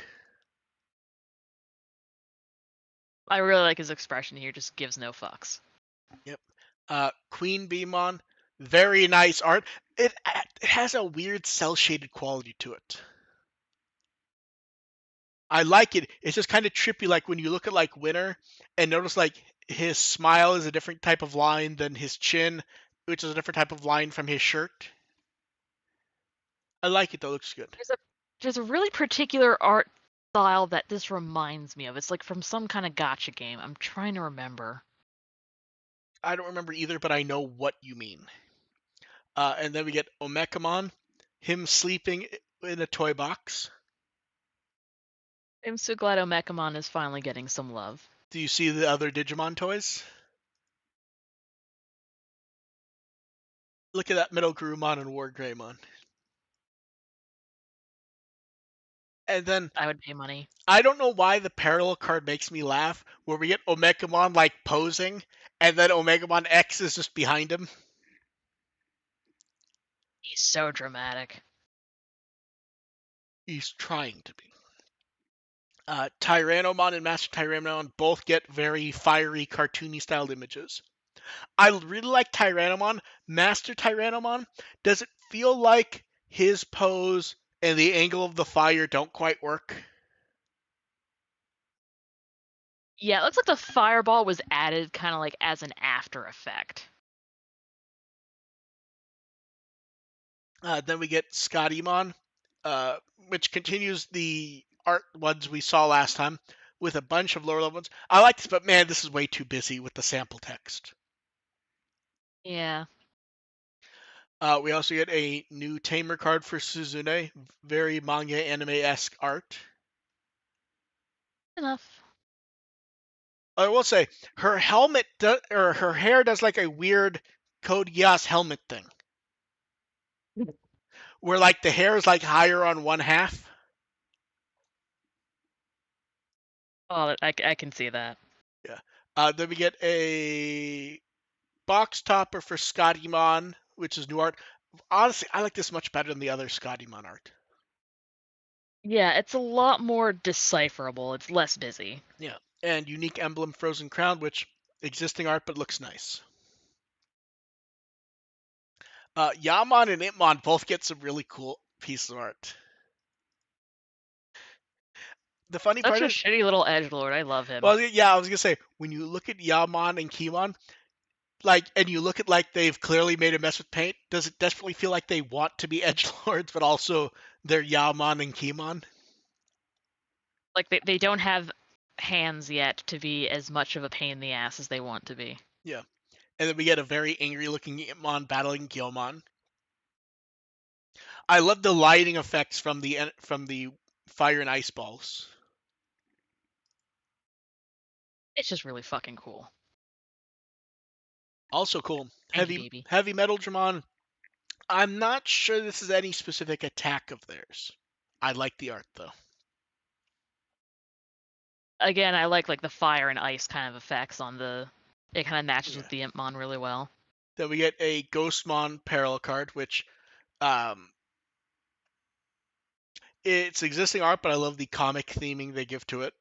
I really like his expression here. Just gives no fucks. Yep. Queen Beemon, very nice art. It has a weird cell shaded quality to it. I like it. It's just kind of trippy, like when you look at like Winter and notice like his smile is a different type of line than his chin, which is a different type of line from his shirt. I like it. That looks good. There's a really particular art style that this reminds me of. It's like from some kind of gotcha game. I'm trying to remember. I don't remember either, but I know what you mean. And then we get Omekamon, him sleeping in a toy box. I'm so glad Omekamon is finally getting some love. Do you see the other Digimon toys? Look at that middle Groomon and War Greymon. And then I would pay money. I don't know why the parallel card makes me laugh, where we get Omegamon like posing, and then Omegamon X is just behind him. He's so dramatic. He's trying to be. Tyrannomon and Master Tyrannomon both get very fiery, cartoony styled images. I really like Tyrannomon. Master Tyrannomon, does it feel like his pose and the angle of the fire don't quite work? Yeah, it looks like the fireball was added kind of like as an after effect. Then we get Scottymon, which continues the art ones we saw last time with a bunch of lower level ones. I like this, but man, this is way too busy with the sample text. Yeah. We also get a new Tamer card for Suzune, very manga anime-esque art. Enough. I will say her helmet or her hair does like a weird Code Geass helmet thing, where like the hair is like higher on one half. Oh, I can see that. Yeah. Then we get a box topper for Scottymon, which is new art. Honestly, I like this much better than the other Scottymon art. Yeah, it's a lot more decipherable. It's less busy. Yeah. And unique emblem Frozen Crown, which existing art but looks nice. Yaman and Itmon both get some really cool pieces of art. The funny Such part a is, shitty little edgelord. I love him. well, yeah, I was gonna say when you look at Yaman and Kimon, like, and you look at like they've clearly made a mess with paint, does it desperately feel like they want to be edge lords, but also they're Yaman and Kimon? Like they don't have hands yet to be as much of a pain in the ass as they want to be. Yeah. And then we get a very angry looking Itmon battling Gilmon. I love the lighting effects from the fire and ice balls. It's just really fucking cool. Also cool. Thank you, baby. Heavy Metal Dramon. I'm not sure this is any specific attack of theirs. I like the art though. Again, I like the fire and ice kind of effects on the. It kind of matches Yeah. with the Impmon really well. Then we get a Ghostmon parallel card, which um, it's existing art, but I love the comic theming they give to it.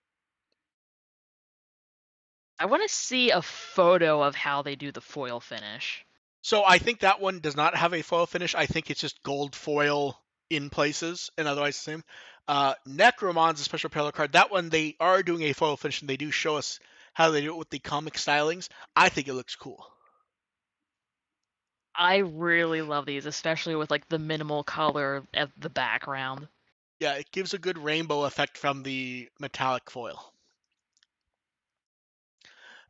I want to see a photo of how they do the foil finish. So I think that one does not have a foil finish. I think it's just gold foil in places and otherwise the same. Necromon's a special parallel card. That one they are doing a foil finish and they do show us how they do it with the comic stylings. I think it looks cool. I really love these, especially with the minimal color of the background. Yeah, it gives a good rainbow effect from the metallic foil.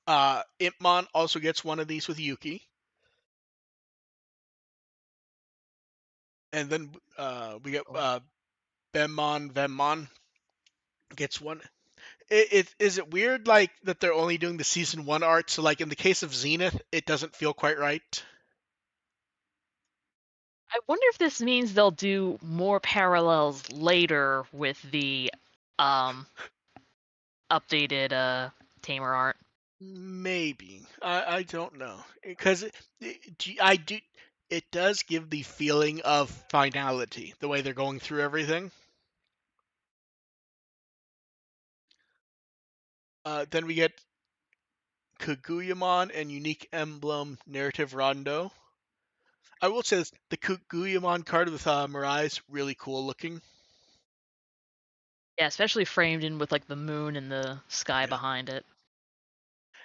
Impmon also gets one of these with Yuki. And then we get Bemmon Vemmon gets one. Is it weird like that they're only doing the season 1 art? So like in the case of Zenith, it doesn't feel quite right. I wonder if this means they'll do more parallels later with the updated Tamer art. Maybe I don't know because I do. It does give the feeling of finality the way they're going through everything. Then we get Kaguyamon and Unique Emblem Narrative Rondo. I will say this, the Kaguyamon card with Mirai is really cool looking. Yeah, especially framed in with like the moon and the sky Yeah. behind it.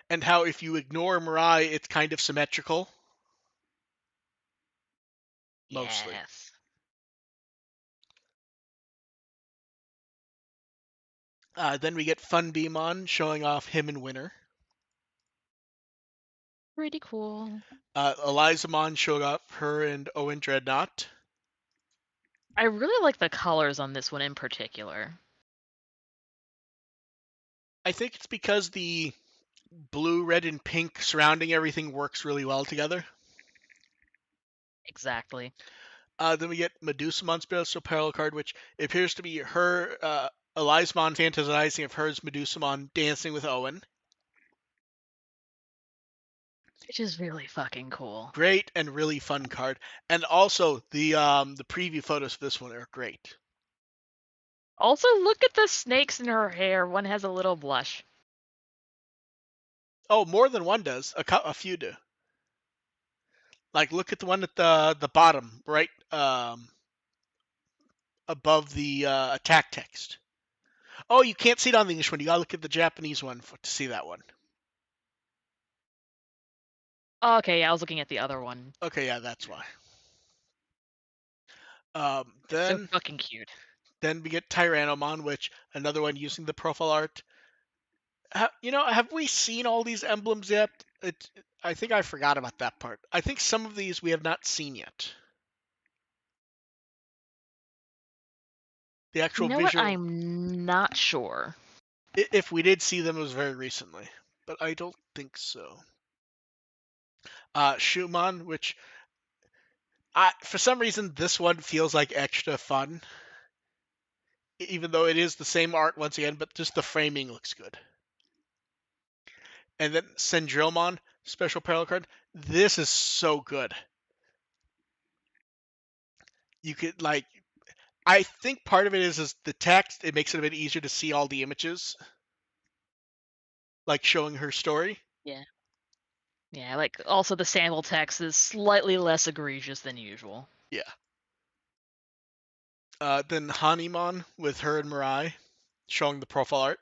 And how if you ignore Mirai, it's kind of symmetrical, mostly. Yes. Then we get Funbeamon showing off him and Winter. Pretty cool. Elizamon showed off her and Owen Dreadnought. I really like the colors on this one in particular. I think it's because the blue, red, and pink surrounding everything works really well together. Exactly. Then we get Medusamon's special parallel card, which appears to be her, Elizamon fantasizing of her as Medusumon dancing with Owen. Which is really fucking cool. Great and really fun card. And also the preview photos for this one are great. Also, look at the snakes in her hair. One has a little blush. Oh, more than one does. A few do. Like look at the one at the bottom, right above the attack text. Oh, you can't see it on the English one. You gotta look at the Japanese one to see that one. Oh, okay, yeah, I was looking at the other one. Okay, yeah, that's why. It's so Then fucking cute. we get Tyrannomon, which another one using the profile art. Have we seen all these emblems yet? I think I forgot about that part. I think some of these we have not seen yet. The You actual know what? visual. I'm not sure. If we did see them, it was very recently, but I don't think so. Shumon, which for some reason this one feels like extra fun, even though it is the same art once again, but just the framing looks good. And then Sendromon, special parallel card. This is so good. You could like, I think part of it is the text. It makes it a bit easier to see all the images, like showing her story. Yeah. Yeah, like also the sample text is slightly less egregious than usual. Yeah. Then Hanimon with her and Mirai, showing the profile art.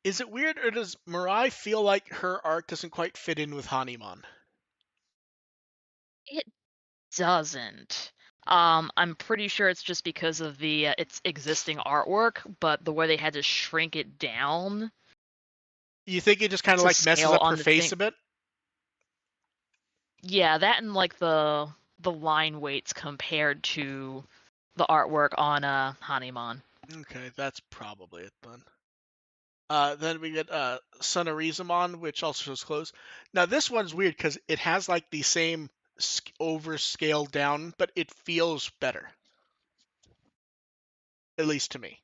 Is it weird, or does Mirai feel like her art doesn't quite fit in with Hanimon? It doesn't. I'm pretty sure it's just because of the its existing artwork, but the way they had to shrink it down You think it just kind of to like messes scale up on her the face thing. a bit? Yeah, that and like the line weights compared to the artwork on Hanimon. Okay, that's probably it then. Then we get Sunarizamon, which also shows clothes. Now this one's weird because it has like the same overscaled down, but it feels better, at least to me.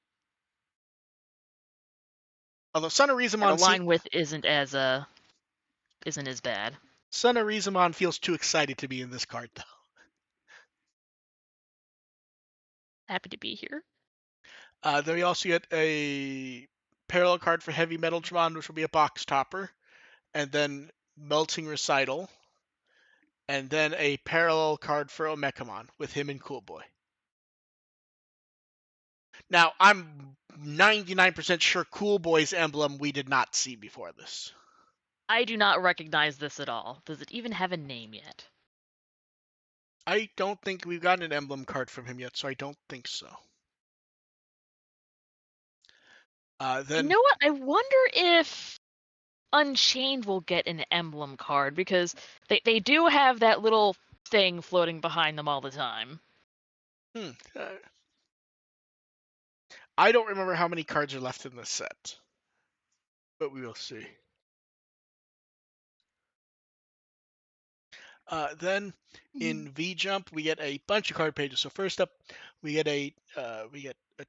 Although And the line width isn't as bad. Sunarizamon feels too excited to be in this card though. Happy to be here. Then we also get a parallel card for Heavy Metal Dramon, which will be a box topper, and then Melting Recital, and then a parallel card for Omekamon with him and Cool Boy. Now, I'm 99% sure Cool Boy's emblem we did not see before this. I do not recognize this at all. Does it even have a name yet? I don't think we've gotten an emblem card from him yet, so I don't think so. You Then know what? I wonder if Unchained will get an emblem card because they do have that little thing floating behind them all the time. hmm, uh, I don't remember how many cards are left in this set, but we will see. Then in V Jump we get a bunch of card pages. So first up, we get a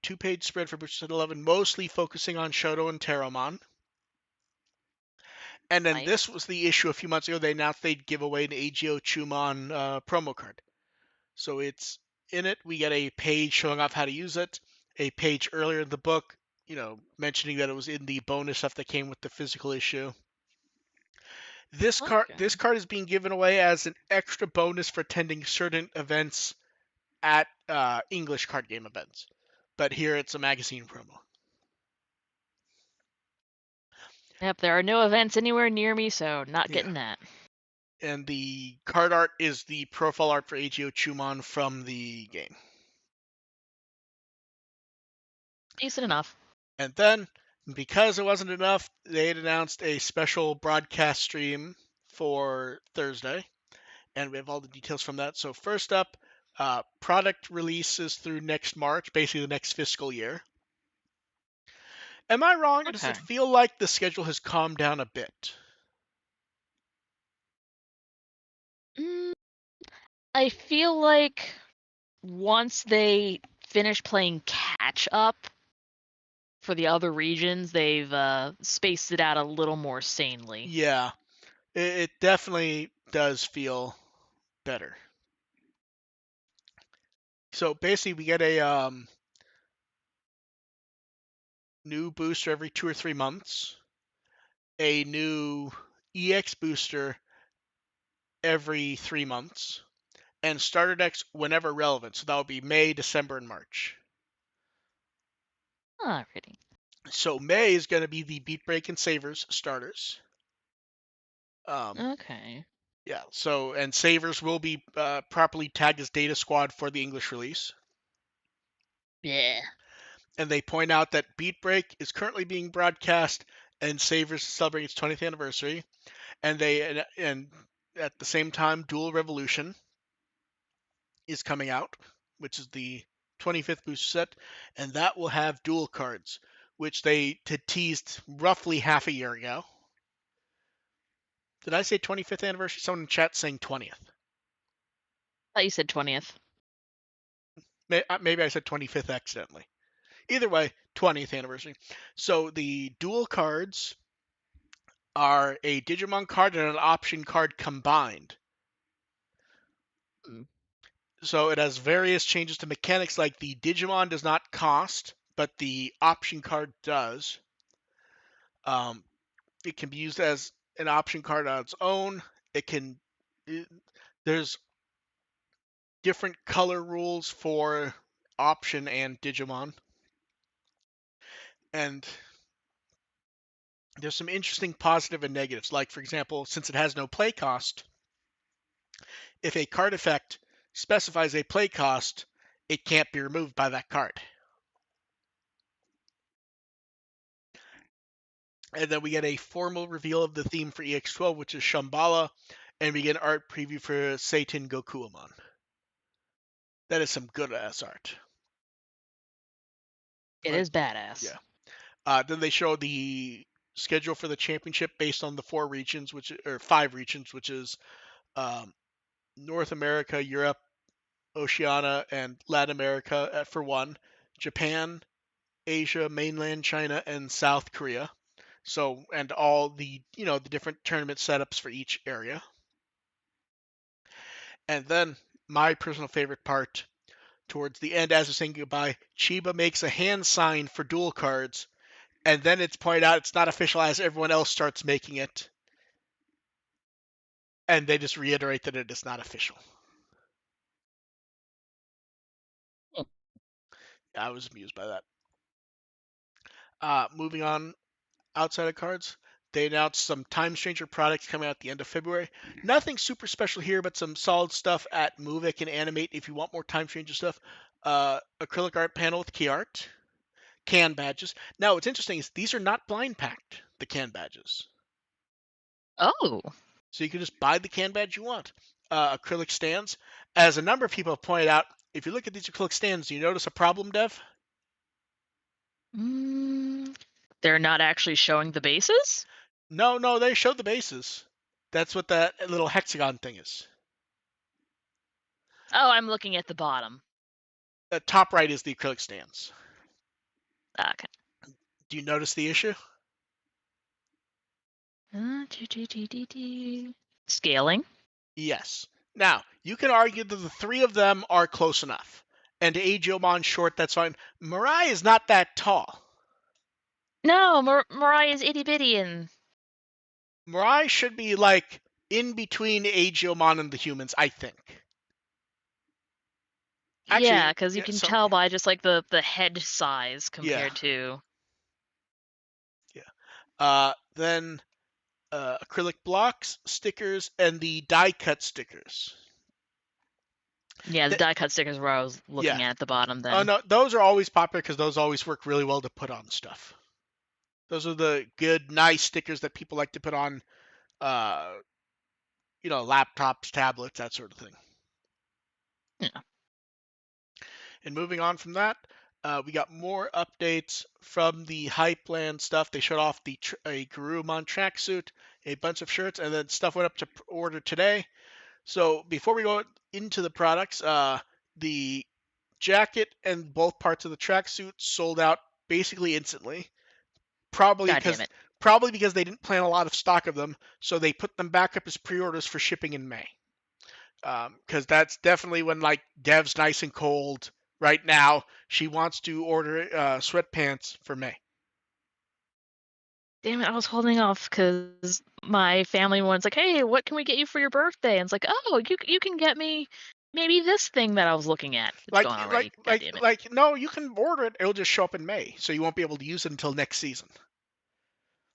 2-page spread for Butcher 11, mostly focusing on Shoto and Terramon. And then Nice. this was the issue a few months ago. They announced they'd give away an AGO Chumon promo card. So it's in it. We get a page showing off how to use it. A page earlier in the book, mentioning that it was in the bonus stuff that came with the physical issue. Okay. this card is being given away as an extra bonus for attending certain events at English card game events. But here it's a magazine promo. Yep, there are no events anywhere near me, so not Yeah. getting that. And the card art is the profile art for Eiji Chumon from the game. Decent enough. And then, because it wasn't enough, they had announced a special broadcast stream for Thursday, and we have all the details from that. So first up, product releases through next March, basically the next fiscal year. Am I wrong, or does Okay. it feel like the schedule has calmed down a bit? Mm, I feel like once they finish playing catch up for the other regions, they've spaced it out a little more sanely. Yeah, it definitely does feel better. So basically, we get a new booster every 2 or 3 months, a new EX booster every 3 months, and starter decks whenever relevant. So that would be May, December, and March. Alrighty. So May is going to be the Beatbreak and Savers starters. Um, Okay. yeah. So and Savers will be properly tagged as Data Squad for the English release. Yeah. And they point out that Beatbreak is currently being broadcast, and Savers is celebrating its 20th anniversary. And at the same time, Dual Revolution is coming out, which is the 25th booster set, and that will have dual cards, which they teased roughly half a year ago. Did I say 25th anniversary? Someone in chat saying 20th. Thought you said 20th. Maybe I said 25th accidentally. Either way, 20th anniversary. So the dual cards are a Digimon card and an option card combined. Hmm. So it has various changes to mechanics, like the Digimon does not cost, but the option card does. Um, it can be used as an option card on its own. It can it, there's different color rules for option and Digimon, and there's some interesting positive and negatives. Like for example, since it has no play cost, if a card effect specifies a play cost, it can't be removed by that card. And then we get a formal reveal of the theme for EX12, which is Shambhala, and we get an art preview for Satan Gokuamon. That is some good ass art. It Like, is badass. yeah. Then they show the schedule for the championship based on the 4 regions, or 5 regions, which is um, North America, Europe, Oceania, and Latin America for one, Japan, Asia, mainland China, and South Korea. So, and all the the different tournament setups for each area. And then my personal favorite part towards the end, as we're saying goodbye, Chiba makes a hand sign for dual cards, and then it's pointed out it's not official as everyone else starts making it, and they just reiterate that it is not official. Hmm. I was amused by that. Moving on, outside of cards, they announced some Time Stranger products coming out at the end of February. Nothing super special here, but some solid stuff at Move It can animate if you want more Time Stranger stuff. Acrylic art panel with key art, can badges. Now, what's interesting is these are not blind packed, the can badges. Oh. So you can just buy the can badge you want. Acrylic stands. As a number of people have pointed out, if you look at these acrylic stands, do you notice a problem, Dev? Mm, they're not actually showing the bases? No, no, they showed the bases. That's what that little hexagon thing is. Oh, I'm looking at the bottom. The top right is the acrylic stands. Okay. Do you notice the issue? Scaling? Yes. Now, you can argue that the 3 of them are close enough. And Agiomon short, that's fine. Mirai is not that tall. No, Mariah's itty bitty and Mirai should be like in between Agiomon and the humans, I think. Yeah, Actually, because you yeah, can so tell by just like the head size yeah, compared to. yeah. Then acrylic blocks, stickers, and the die cut stickers. Yeah, the Th- die cut stickers were I was yeah. looking at the bottom Oh then. no, those are always popular because those always work really well to put on stuff. Those are the good, nice stickers that people like to put on, uh, laptops, tablets, that sort of thing. Yeah. And moving on from that, we got more updates from the Hypeland stuff. They showed off a Garurumon tracksuit, a bunch of shirts, and then stuff went up to order today. So before we go into the products, the jacket and both parts of the tracksuit sold out basically instantly. Probably God damn because it. probably because they didn't plan a lot of stock of them, so they put them back up as pre-orders for shipping in May. Because that's definitely when like Dev's nice and cold right now. She wants to order sweatpants for May. Damn it, I was holding off because my family one's like, hey, what can we get you for your birthday? And it's like, oh, you can get me maybe this thing that I was looking at. It's Like gone like already. God like damn it. like no, you can order it. It'll just show up in May, so you won't be able to use it until next season.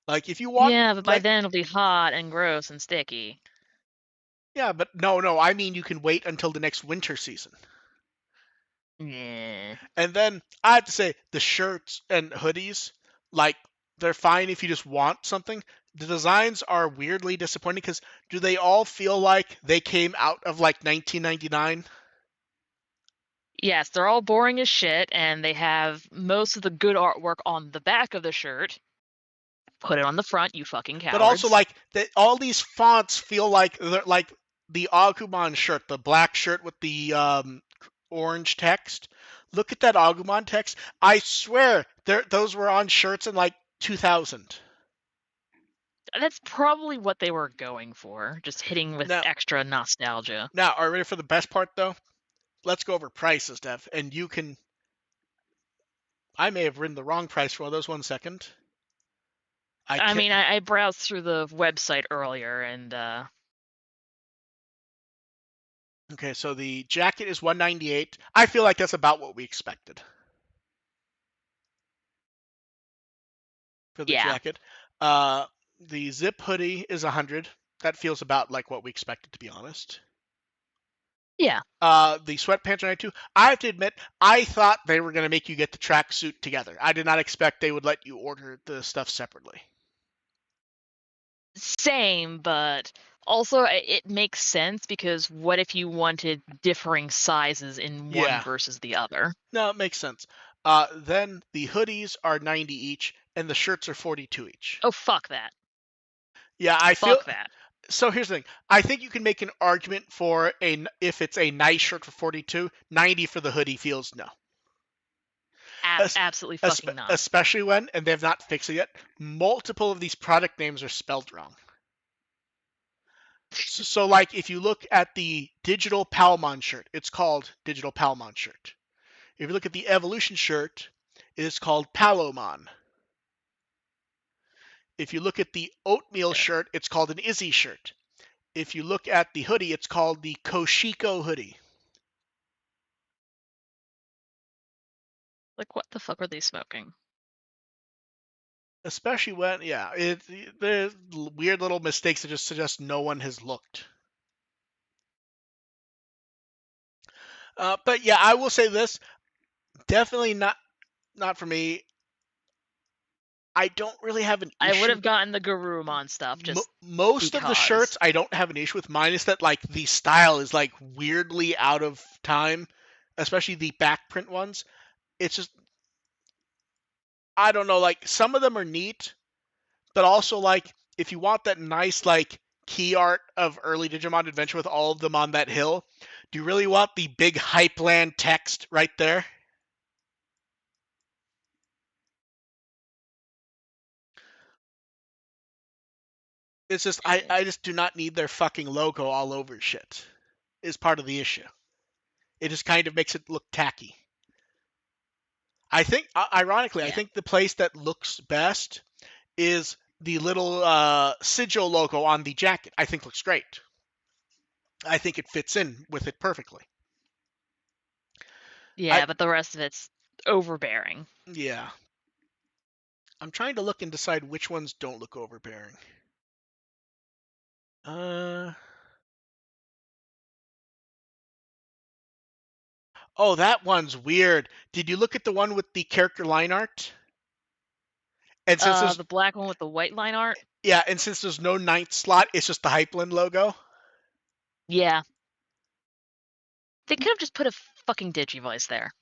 Like if you want Yeah, but by like then it'll be hot and gross and sticky. yeah, but no, I mean you can wait until the next winter season. Yeah. And then I have to say the shirts and hoodies, like they're fine if you just want something. The designs are weirdly disappointing because do they all feel like they came out of like 1999? Yes, they're all boring as shit, and they have most of the good artwork on the back of the shirt. Put it on the front, you fucking But also cowards. like all these fonts feel like they're like the Agumon shirt, the black shirt with the orange text. Look at that Agumon text. I swear those were on shirts in like 2000. That's probably what they were going for, just hitting with Now, extra nostalgia. now, are you ready for the best part though? Let's go over prices, Dev, and you can. I may have written the wrong price for all those. 1 second. I I can't. mean, I browsed through the website earlier, and Okay, so the jacket is 198. I feel like that's about what we expected for the yeah, jacket. Uh, the zip hoodie is 100. That feels about like what we expected, to be honest. yeah. The sweatpants are 92. I have to admit, I thought they were going to make you get the tracksuit together. I did not expect they would let you order the stuff separately. Same, but also it makes sense because what if you wanted differing sizes in one Yeah, versus the other? no, it makes sense. Then the hoodies are 90 each, and the shirts are 42 each. Oh, fuck that. Yeah, I feel Fuck that. so. Here's the thing. I think you can make an argument for if it's a nice shirt for 42, 90 for the hoodie feels no. Absolutely fucking not. Especially when, and they've not fixed it yet, multiple of these product names are spelled wrong. So like, if you look at the Digital Palmon shirt, it's called Digital Palmon shirt. If you look at the Evolution shirt, it is called Palomon. If you look at the Oatmeal Yeah. shirt, it's called an Izzy shirt. If you look at the hoodie, it's called the Koshiko hoodie. Like, what the fuck are they smoking? Especially when, yeah, there's weird little mistakes that just suggest no one has looked. But yeah, I will say this: definitely not for me. I don't really have an I would issue. have gotten the Garurumon stuff just Most of the shirts because. I don't have an issue with, minus that like the style is like weirdly out of time, especially the back print ones. It's just I don't know, like some of them are neat, but also like if you want that nice like key art of early Digimon Adventure with all of them on that hill, do you really want the big Hypeland text right there? It's just I just do not need their fucking logo all over shit. Is part of the issue. It just kind of makes it look tacky. I think, ironically, I Yeah. think the place that looks best is the little sigil logo on the jacket, I think looks great. I think it fits in with it perfectly. I Yeah, but the rest of it's overbearing. Yeah. I'm trying to look and decide which ones don't look overbearing. Uh Oh, that one's weird. Did you look at the one with the character line art? And since there's The black one with the white line art. Yeah, and since there's no ninth slot, it's just the Hypeland logo. Yeah, they could have just put a fucking Digivice there,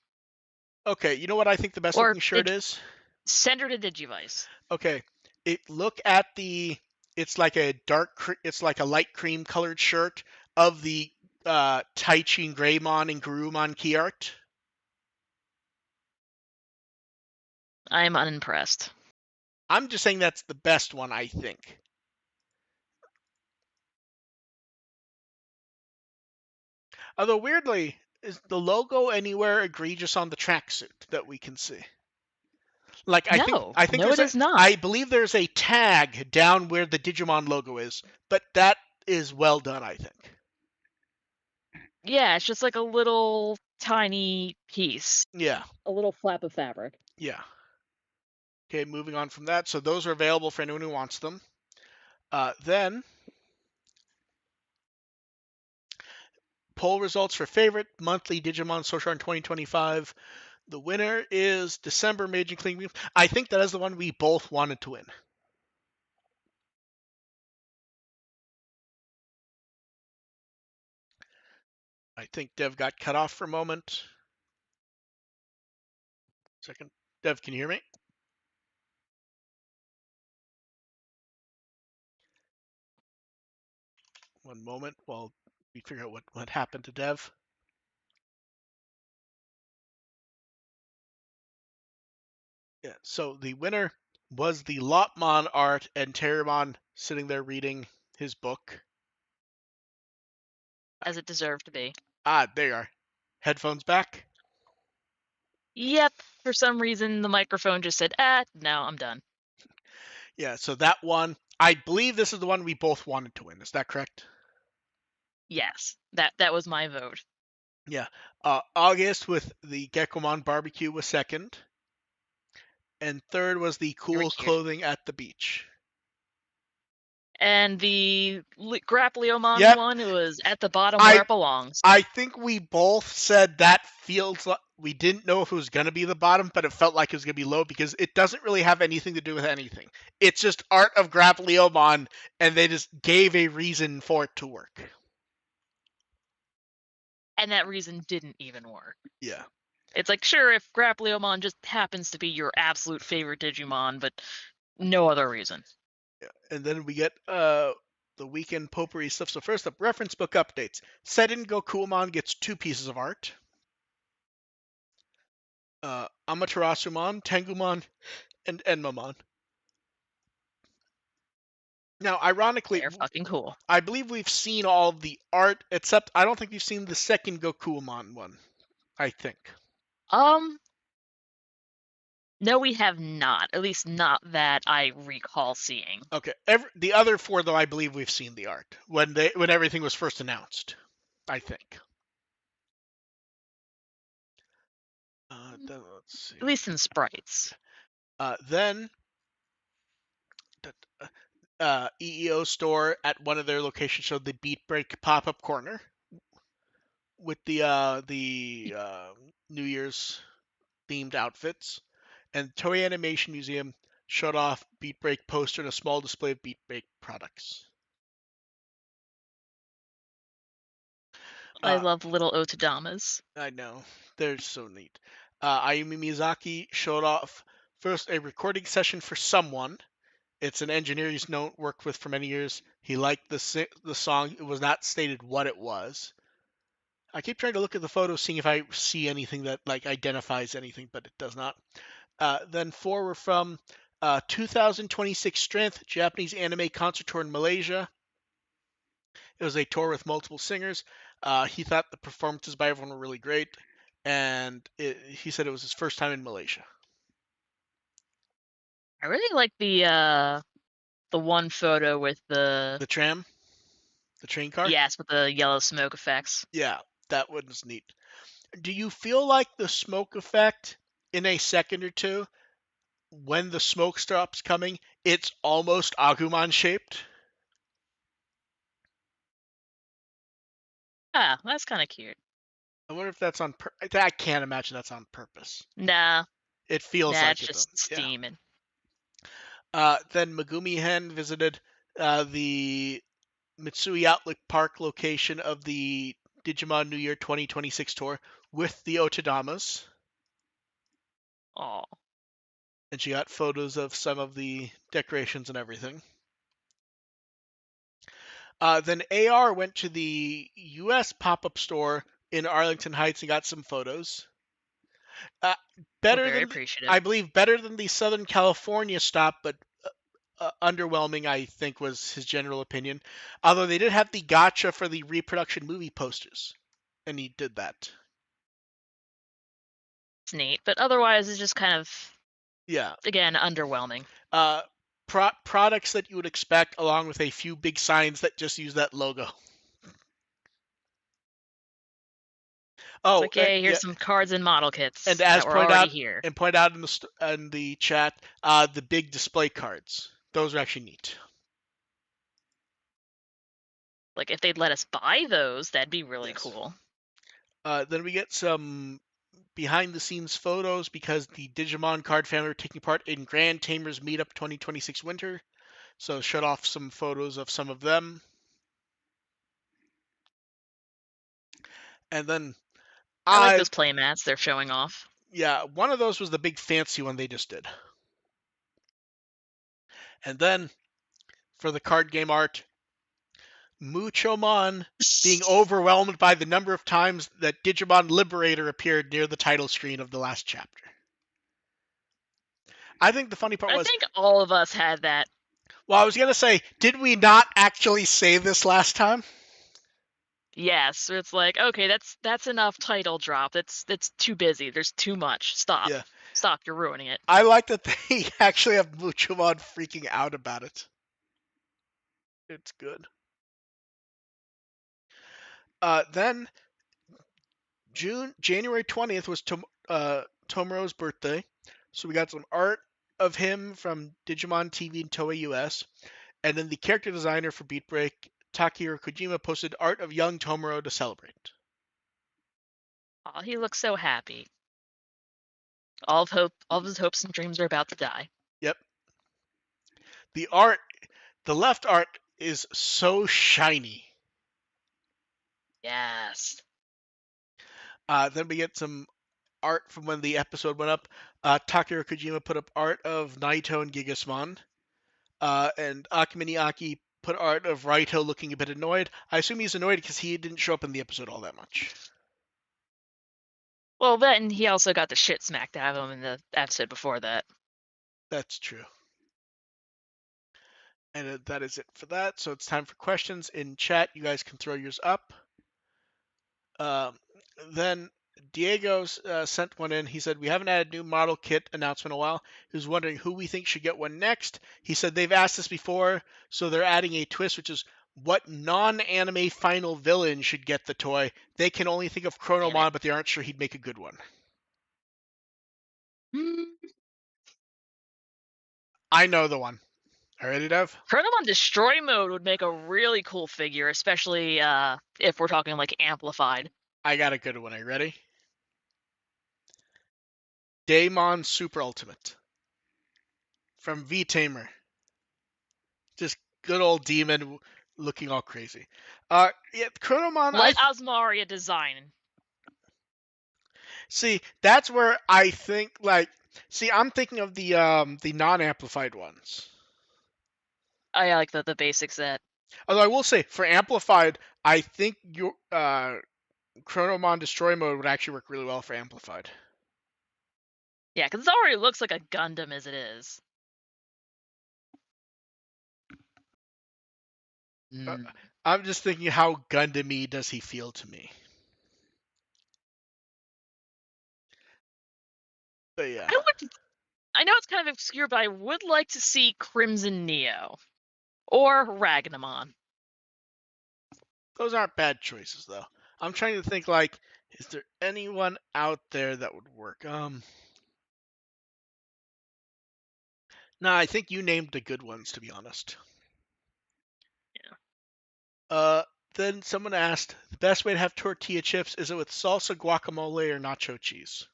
Okay, you know what I think the best or looking shirt it is? send her to Digivice. Okay, look at the. It's like a it's like a light cream colored shirt of the Taichi and Greymon and Garurumon key art. I'm unimpressed. I'm just saying that's the best one, I think. Although weirdly, is the logo anywhere egregious on the tracksuit that we can see? Like No, I think no, there's it a is not. I believe there's a tag down where the Digimon logo is, but that is well done, I think. Yeah, it's just like a little tiny piece, Yeah, a little flap of fabric. yeah. Okay, moving on from that. So those are available for anyone who wants them. Then poll results for favorite monthly Digimon Social in 2025. The winner is December Major Clean. I think that is the one we both wanted to win. I think Dev got cut off for a moment. Second. Dev, can you hear me? One moment while we figure out what happened to Dev. Yeah, so the winner was the Lotmon art and Terramon sitting there reading his book. As it deserved to be. Ah, there you are. Headphones back. Yep, for some reason the microphone just said, no, I'm done. Yeah, so that one, I believe this is the one we both wanted to win. Is that correct? Yes, that was my vote. Yeah. August with the Gekomon barbecue was second, and third was the They were cool cute. clothing at the beach. And the Grappleomon Yep. one was at the bottom where I it belongs. I think we both said that feels like we didn't know if it was going to be the bottom, but it felt like it was going to be low because it doesn't really have anything to do with anything. It's just art of Grappleomon, and they just gave a reason for it to work. And that reason didn't even work. Yeah. It's like, sure, if Grappleomon just happens to be your absolute favorite Digimon, but no other reason. Yeah. And then we get the weekend potpourri stuff. So first up, reference book updates. Seiden Gokuamon gets 2 pieces of art. Amaterasumon, Tengumon, and Enmamon. Now, ironically, They're fucking cool. I believe we've seen all the art, except I don't think we've seen the second Gokuamon one. I think. Um, no, we have not. At least not that I recall seeing. Okay. The other 4, though, I believe we've seen the art when everything was first announced. I think. Then let's see. At least in sprites. Then EEO store at one of their locations showed the Beatbreak pop-up corner with the New Year's themed outfits, and Toei Animation Museum showed off Beatbreak poster and a small display of Beatbreak products. I Uh, love little Otadamas. I know they're so neat. Ayumi Miyazaki showed off first a recording session for someone. It's an engineer he's worked with for many years. He liked the song. It was not stated what it was. I keep trying to look at the photos, seeing if I see anything that like identifies anything, but it does not. Then 4 were from 2026 Strength Japanese Anime Concert Tour in Malaysia. It was a tour with multiple singers. He thought the performances by everyone were really great, and he said it was his first time in Malaysia. I really like the the one photo with The the train car. yes, with the yellow smoke effects. Yeah, that one's neat. Do you feel like the smoke effect in a second or two, when the smoke stops coming, it's almost Agumon shaped? Ah, that's kind of cute. I wonder if that's on I can't imagine that's on purpose. Nah, It feels nah, like it's it though. just Yeah. steaming. Then Megumi Hen visited the Mitsui Outlook Park location of the Digimon New Year 2026 tour with the Otadamas, Oh, and she got photos of some of the decorations and everything. Then AR went to the U.S. pop-up store in Arlington Heights and got some photos. Uh, we're better very than appreciative. I believe better than the Southern California stop, but underwhelming, I think, was his general opinion. Although they did have the gotcha for the reproduction movie posters, and he did that. It's neat, but otherwise, it's just kind of Yeah. again underwhelming. Uh, products that you would expect, along with a few big signs that just use that logo. It's Oh, like, yay, yeah, here's some cards and model and kits as that were pointed already out here. in the chat, the big display cards. Those are actually neat. Like, if they'd let us buy those, that'd be really Yes. cool. Then we get some behind the scenes photos because the Digimon card family are taking part in Grand Tamers Meetup 2026 Winter. So shut off some photos of some of them. And then I like I those playmats they're showing off. yeah, one of those was the big fancy one they just did. And then for the card game art, Muchomon being overwhelmed by the number of times that Digimon Liberator appeared near the title screen of the last chapter. I think the funny part I was, think all of us had that. well, I was going to say, did we not actually say this last time? Yes, it's like, okay, that's enough title drop. That's too busy. There's too much. Stop. Yeah. Stop, you're ruining it. I like that they actually have Muchomon freaking out about it. It's good. Then January 20th was Tomoro's birthday, so we got some art of him from Digimon TV and Toei US, and then the character designer for Beatbreak, Takahiro Kojima, posted art of young Tomoro to celebrate. Oh, he looks so happy. All of his hopes and dreams are about to die. Yep. The art, the left art is so shiny. Yes. Then we get some art from when the episode went up. Takahiro Kojima put up art of Naito and Gigasmon. And Akimini Aki put art of Raito looking a bit annoyed. I assume he's annoyed because he didn't show up in the episode all that much. Well, then he also got the shit smacked out of him in the episode before that. That's true. And that is it for that. So it's time for questions in chat. You guys can throw yours up. Um, then Diego sent one in. He said, we haven't had a new model kit announcement in a while. He was wondering who we think should get one next. He said they've asked this before, so they're adding a twist, which is what non-anime final villain should get the toy. They can only think of Damn it. Chronomon, but they aren't sure he'd make a good one. I know the one. Are you ready, Dev? Chronomon Destroy Mode would make a really cool figure, especially if we're talking like amplified. I got a good one. Are you ready? Daemon Super Ultimate from V-Tamer. Just good old demon looking all crazy. Yeah, Chronomon, Let Osmaria design. see, that's where I think I'm thinking of the non-amplified ones. I like the basic set. Although I will say for amplified, I think your Chronomon Destroy Mode would actually work really well for amplified. Yeah, because it already looks like a Gundam as it is. Uh, I'm just thinking how Gundam-y does he feel to me. But yeah. I know it's kind of obscure, but I would like to see Crimson Neo. Or Ragnamon. Those aren't bad choices though. I'm trying to think like, is there anyone out there that would work? No, I think you named the good ones to be honest. Yeah. Uh, then someone asked, the best way to have tortilla chips is it with salsa, guacamole, or nacho cheese?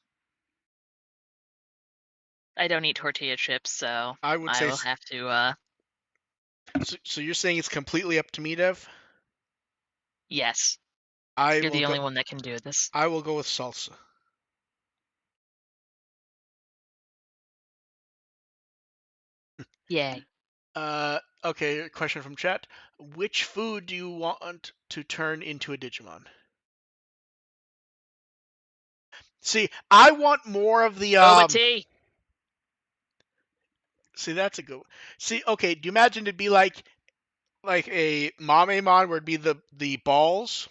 I don't eat tortilla chips, so I would I say. will have to. So you're saying it's completely up to me, Dev? Yes, I you're will the go. only one that can do this. I will go with salsa. Yay. Okay. Question from chat: which food do you want to turn into a Digimon? See, I want more of the Boba tea. See, that's a good one. See, okay, do you imagine it'd be like a Mamemon where it'd be the balls?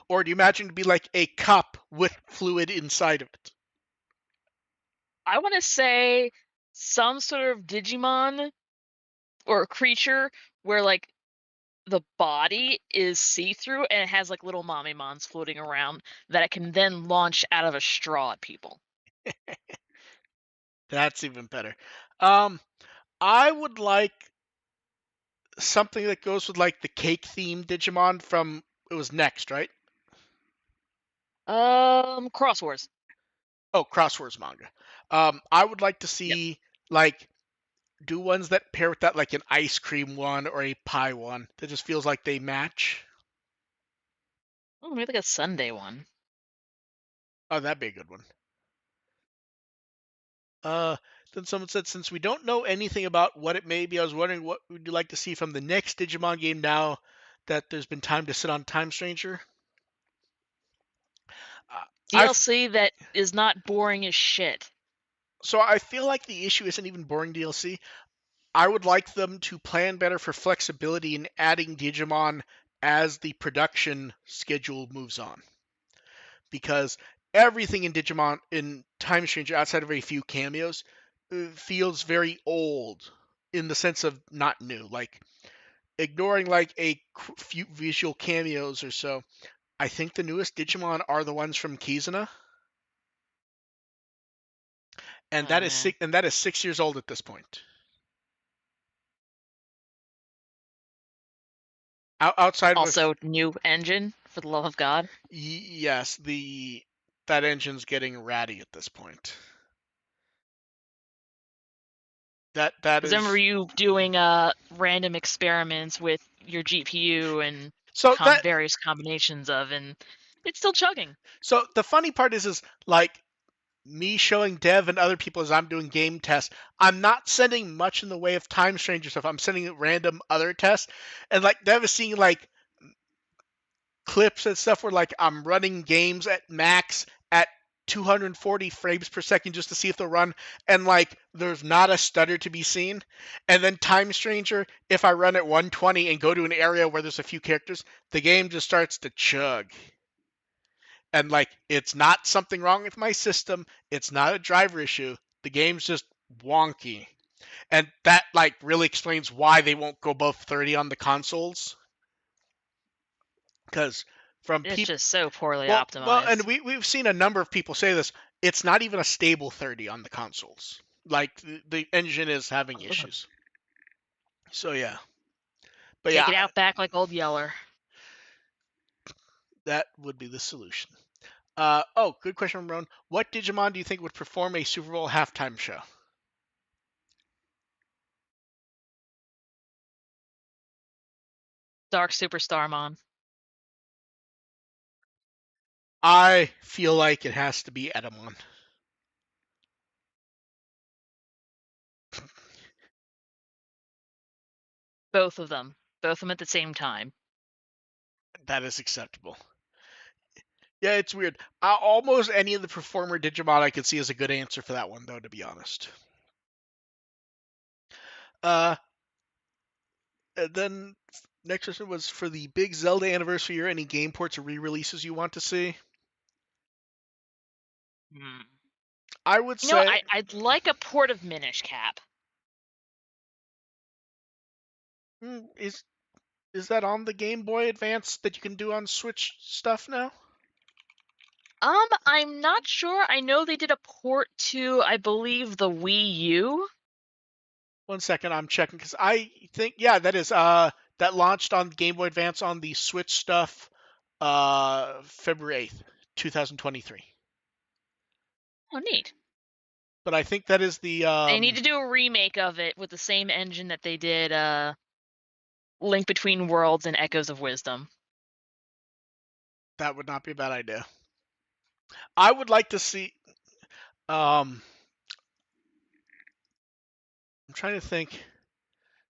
Or do you imagine it'd be like a cup with fluid inside of it? I want to say some sort of Digimon or creature where like the body is see-through and it has like little Mamemons floating around that it can then launch out of a straw at people. That's even better. Um, I would like something that goes with like the cake themed Digimon from it was next, right? Cross Wars. Oh, Crosswords manga. I would like to Yep. see like do ones that pair with that like an ice cream one or a pie one that just feels like they match. Oh, maybe like a Sunday one. Oh, that'd be a good one. Uh, then someone said, since we don't know anything about what it may be, I was wondering what would you like to see from the next Digimon game now that there's been time to sit on Time Stranger? I DLC that is not boring as shit. so I feel like the issue isn't even boring DLC. I would like them to plan better for flexibility in adding Digimon as the production schedule moves on, because everything in Digimon in Time Stranger, outside of a few cameos, feels very old in the sense of not new. Like ignoring like a few visual cameos or so, I think the newest Digimon are the ones from Kizuna, and that is Uh, 6 years old at this point. Outside of Also, new engine, for the love of God. yes, the that engine's getting ratty at this point. That Because I remember is you doing random experiments with your GPU and so that various combinations of, and it's still chugging. so the funny part is like me showing Dev and other people as I'm doing game tests, I'm not sending much in the way of Time Stranger stuff. I'm sending random other tests, and like Dev is seeing like clips and stuff where like I'm running games at max at 240 frames per second just to see if they'll run, and like there's not a stutter to be seen. And then Time Stranger, if I run at 120 and go to an area where there's a few characters, the game just starts to chug. And like it's not something wrong with my system, it's not a driver issue. The game's just wonky. And that like really explains why they won't go above 30 on the consoles. Because from It's people, just so poorly well, and optimized. we've seen a number of people say this. It's not even a stable 30 on the consoles. Like the engine is having Ugh. issues. So yeah, but Take yeah, it out back like Old Yeller. that would be the solution. Oh, good question from Ron. What Digimon do you think would perform a Super Bowl halftime show? Dark Superstarmon. I feel like it has to be Edamon. Both of them. Both of them at the same time. That is acceptable. Yeah, it's weird. Almost any of the performer Digimon I could see is a good answer for that one, though, to be honest. Uh, then next question was for the big Zelda anniversary year. Any game ports or re-releases you want to see? Hmm. I would You know, say I'd like a port of Minish Cap. Is that on the Game Boy Advance that you can do on Switch stuff now? I'm not sure. I know they did a port to, I believe, the Wii U. 1 second, I'm checking because I think that is that launched on Game Boy Advance on the Switch stuff February 8th, 2023. Oh, neat. But I think that is the They need to do a remake of it with the same engine that they did Link Between Worlds and Echoes of Wisdom. that would not be a bad idea. I would like to see I'm trying to think.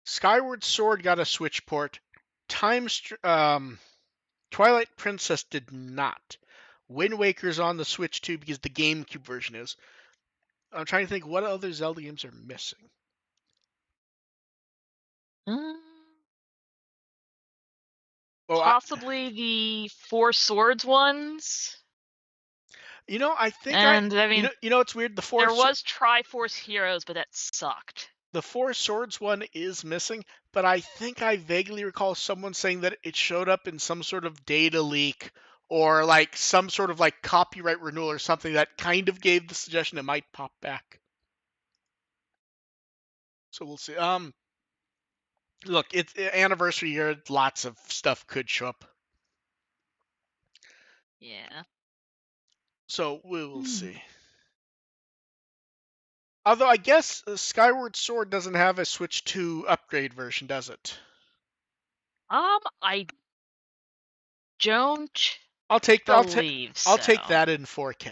Skyward Sword got a Switch port. Twilight Princess did not. Wind Waker's on the Switch too because the GameCube version is. I'm trying to think what other Zelda games are missing. Uh, Oh, Possibly the Four Swords ones. I think And I mean, it's weird. there was Triforce Heroes, but that sucked. The Four Swords one is missing, but I think I vaguely recall someone saying that it showed up in some sort of data leak or like some sort of like copyright renewal or something that kind of gave the suggestion it might pop back. So we'll see. Look, it's anniversary year. Lots of stuff could show up. Yeah. So we will Hmm. see. Although I guess Skyward Sword doesn't have a Switch 2 upgrade version, does it? I don't I'll take believe I'll take so. that in 4K.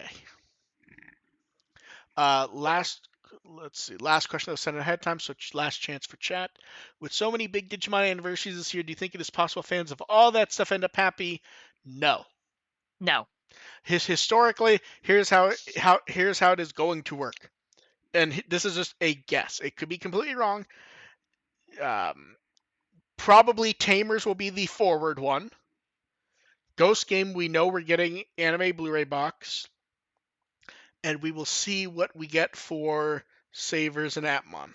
Last let's see. Last question that was sent ahead of time, so last chance for chat. With so many big Digimon anniversaries this year, do you think it is possible fans of all that stuff end up happy? No. No. Historically, here's how it is going to work. And this is just a guess. It could be completely wrong. Um, Probably Tamers will be the forward one. Ghost Game, we know we're getting anime Blu-ray box, and we will see what we get for Savers and Atmon.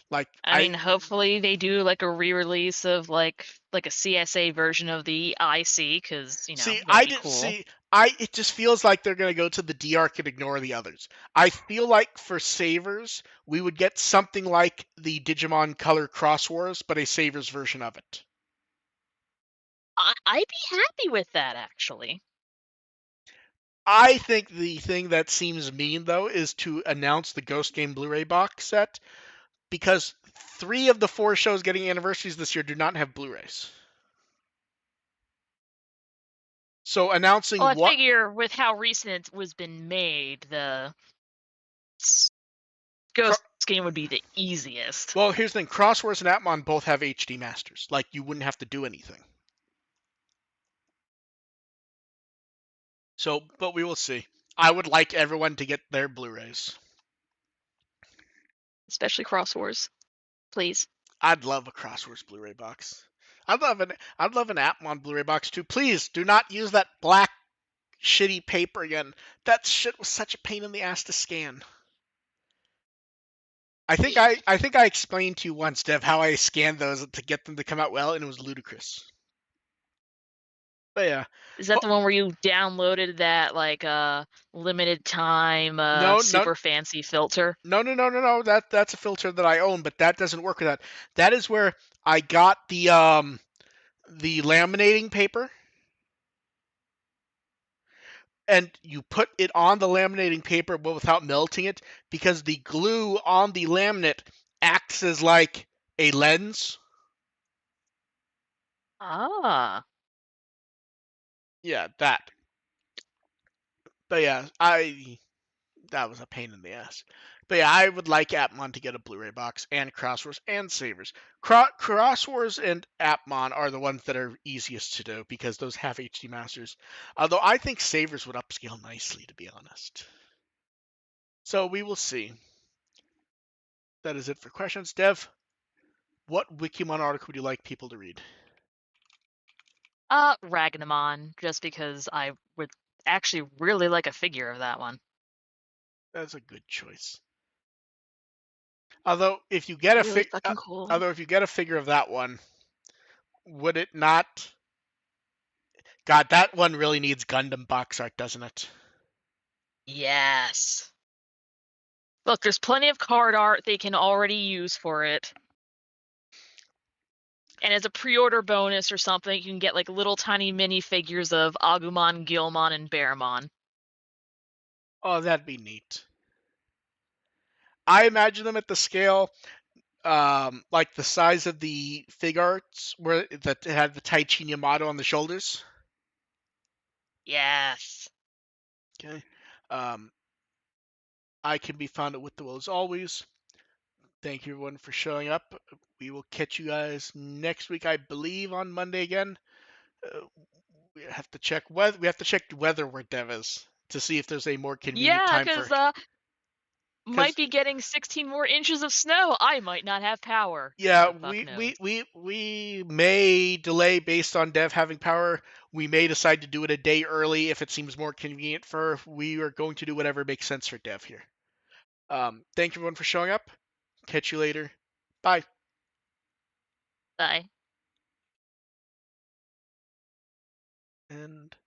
Like I mean, hopefully they do like a re-release of like a CSA version of the IC, because see, that'd be cool. it just feels like they're gonna go to the D arc and ignore the others. I feel like for Savers, we would get something like the Digimon Color Cross Wars, but a Savers version of it. I'd be happy with that, actually. I think the thing that seems mean though is to announce the Ghost Game Blu-ray box set because 3 of the 4 shows getting anniversaries this year do not have Blu-rays. So Well, announcing I what figure with how recent it was been made, the Cro- Ghost game would be the easiest. well, here's the thing: Crosswords and Atmon both have HD masters. Like you wouldn't have to do anything. So, but we will see. I would like everyone to get their Blu-rays. Especially Cross Wars, please. I'd love a Crosswords Blu-ray box. I'd love an Atmon Blu-ray box too. Please do not use that black shitty paper again. That shit was such a pain in the ass to scan. I think I explained to you once, Dev, how I scanned those to get them to come out well, and it was ludicrous. But yeah, Is that the one where you downloaded that like limited time no, no, super fancy filter? no. That's a filter that I own, but that doesn't work with that. That is where I got the laminating paper, and you put it on the laminating paper, but without melting it, because the glue on the laminate acts as like a lens. Ah. Yeah, that. But yeah, I that was a pain in the ass. But yeah, I would like Appmon to get a Blu-ray box and Crosswords and Savers. Crosswords and Appmon are the ones that are easiest to do because those have HD masters. Although I think Savers would upscale nicely, to be honest. So we will see. That is it for questions. Dev, what Wikimon article would you like people to read? Ragnamon, just because I would actually really like a figure of that one. That's a good choice. Although if you get a Really fucking cool. although if you get a figure of that one, would it not? God, that one really needs Gundam box art, doesn't it? Yes. Look, there's plenty of card art they can already use for it. And as a pre-order bonus or something, you can get like little tiny mini figures of Agumon, Gilmon, and Bearmon. Oh, that'd be neat. I imagine them at the scale, like the size of the fig arts, where that had the Taichi Yamato on the shoulders. Yes. Okay. Um, I can be found at WtW as always. Thank you everyone for showing up. We will catch you guys next week, I believe, on Monday again. Uh, we have to check weather. We have to check the weather where Dev is to see if there's a more convenient Yeah, time because for. might Because be getting 16 more inches of snow. I might not have power. Who yeah, the fuck knows? we may delay based on Dev having power. We may decide to do it a day early if it seems more convenient for. We are going to do whatever makes sense for Dev here. Thank you everyone for showing up. Catch you later. Bye. Bye. And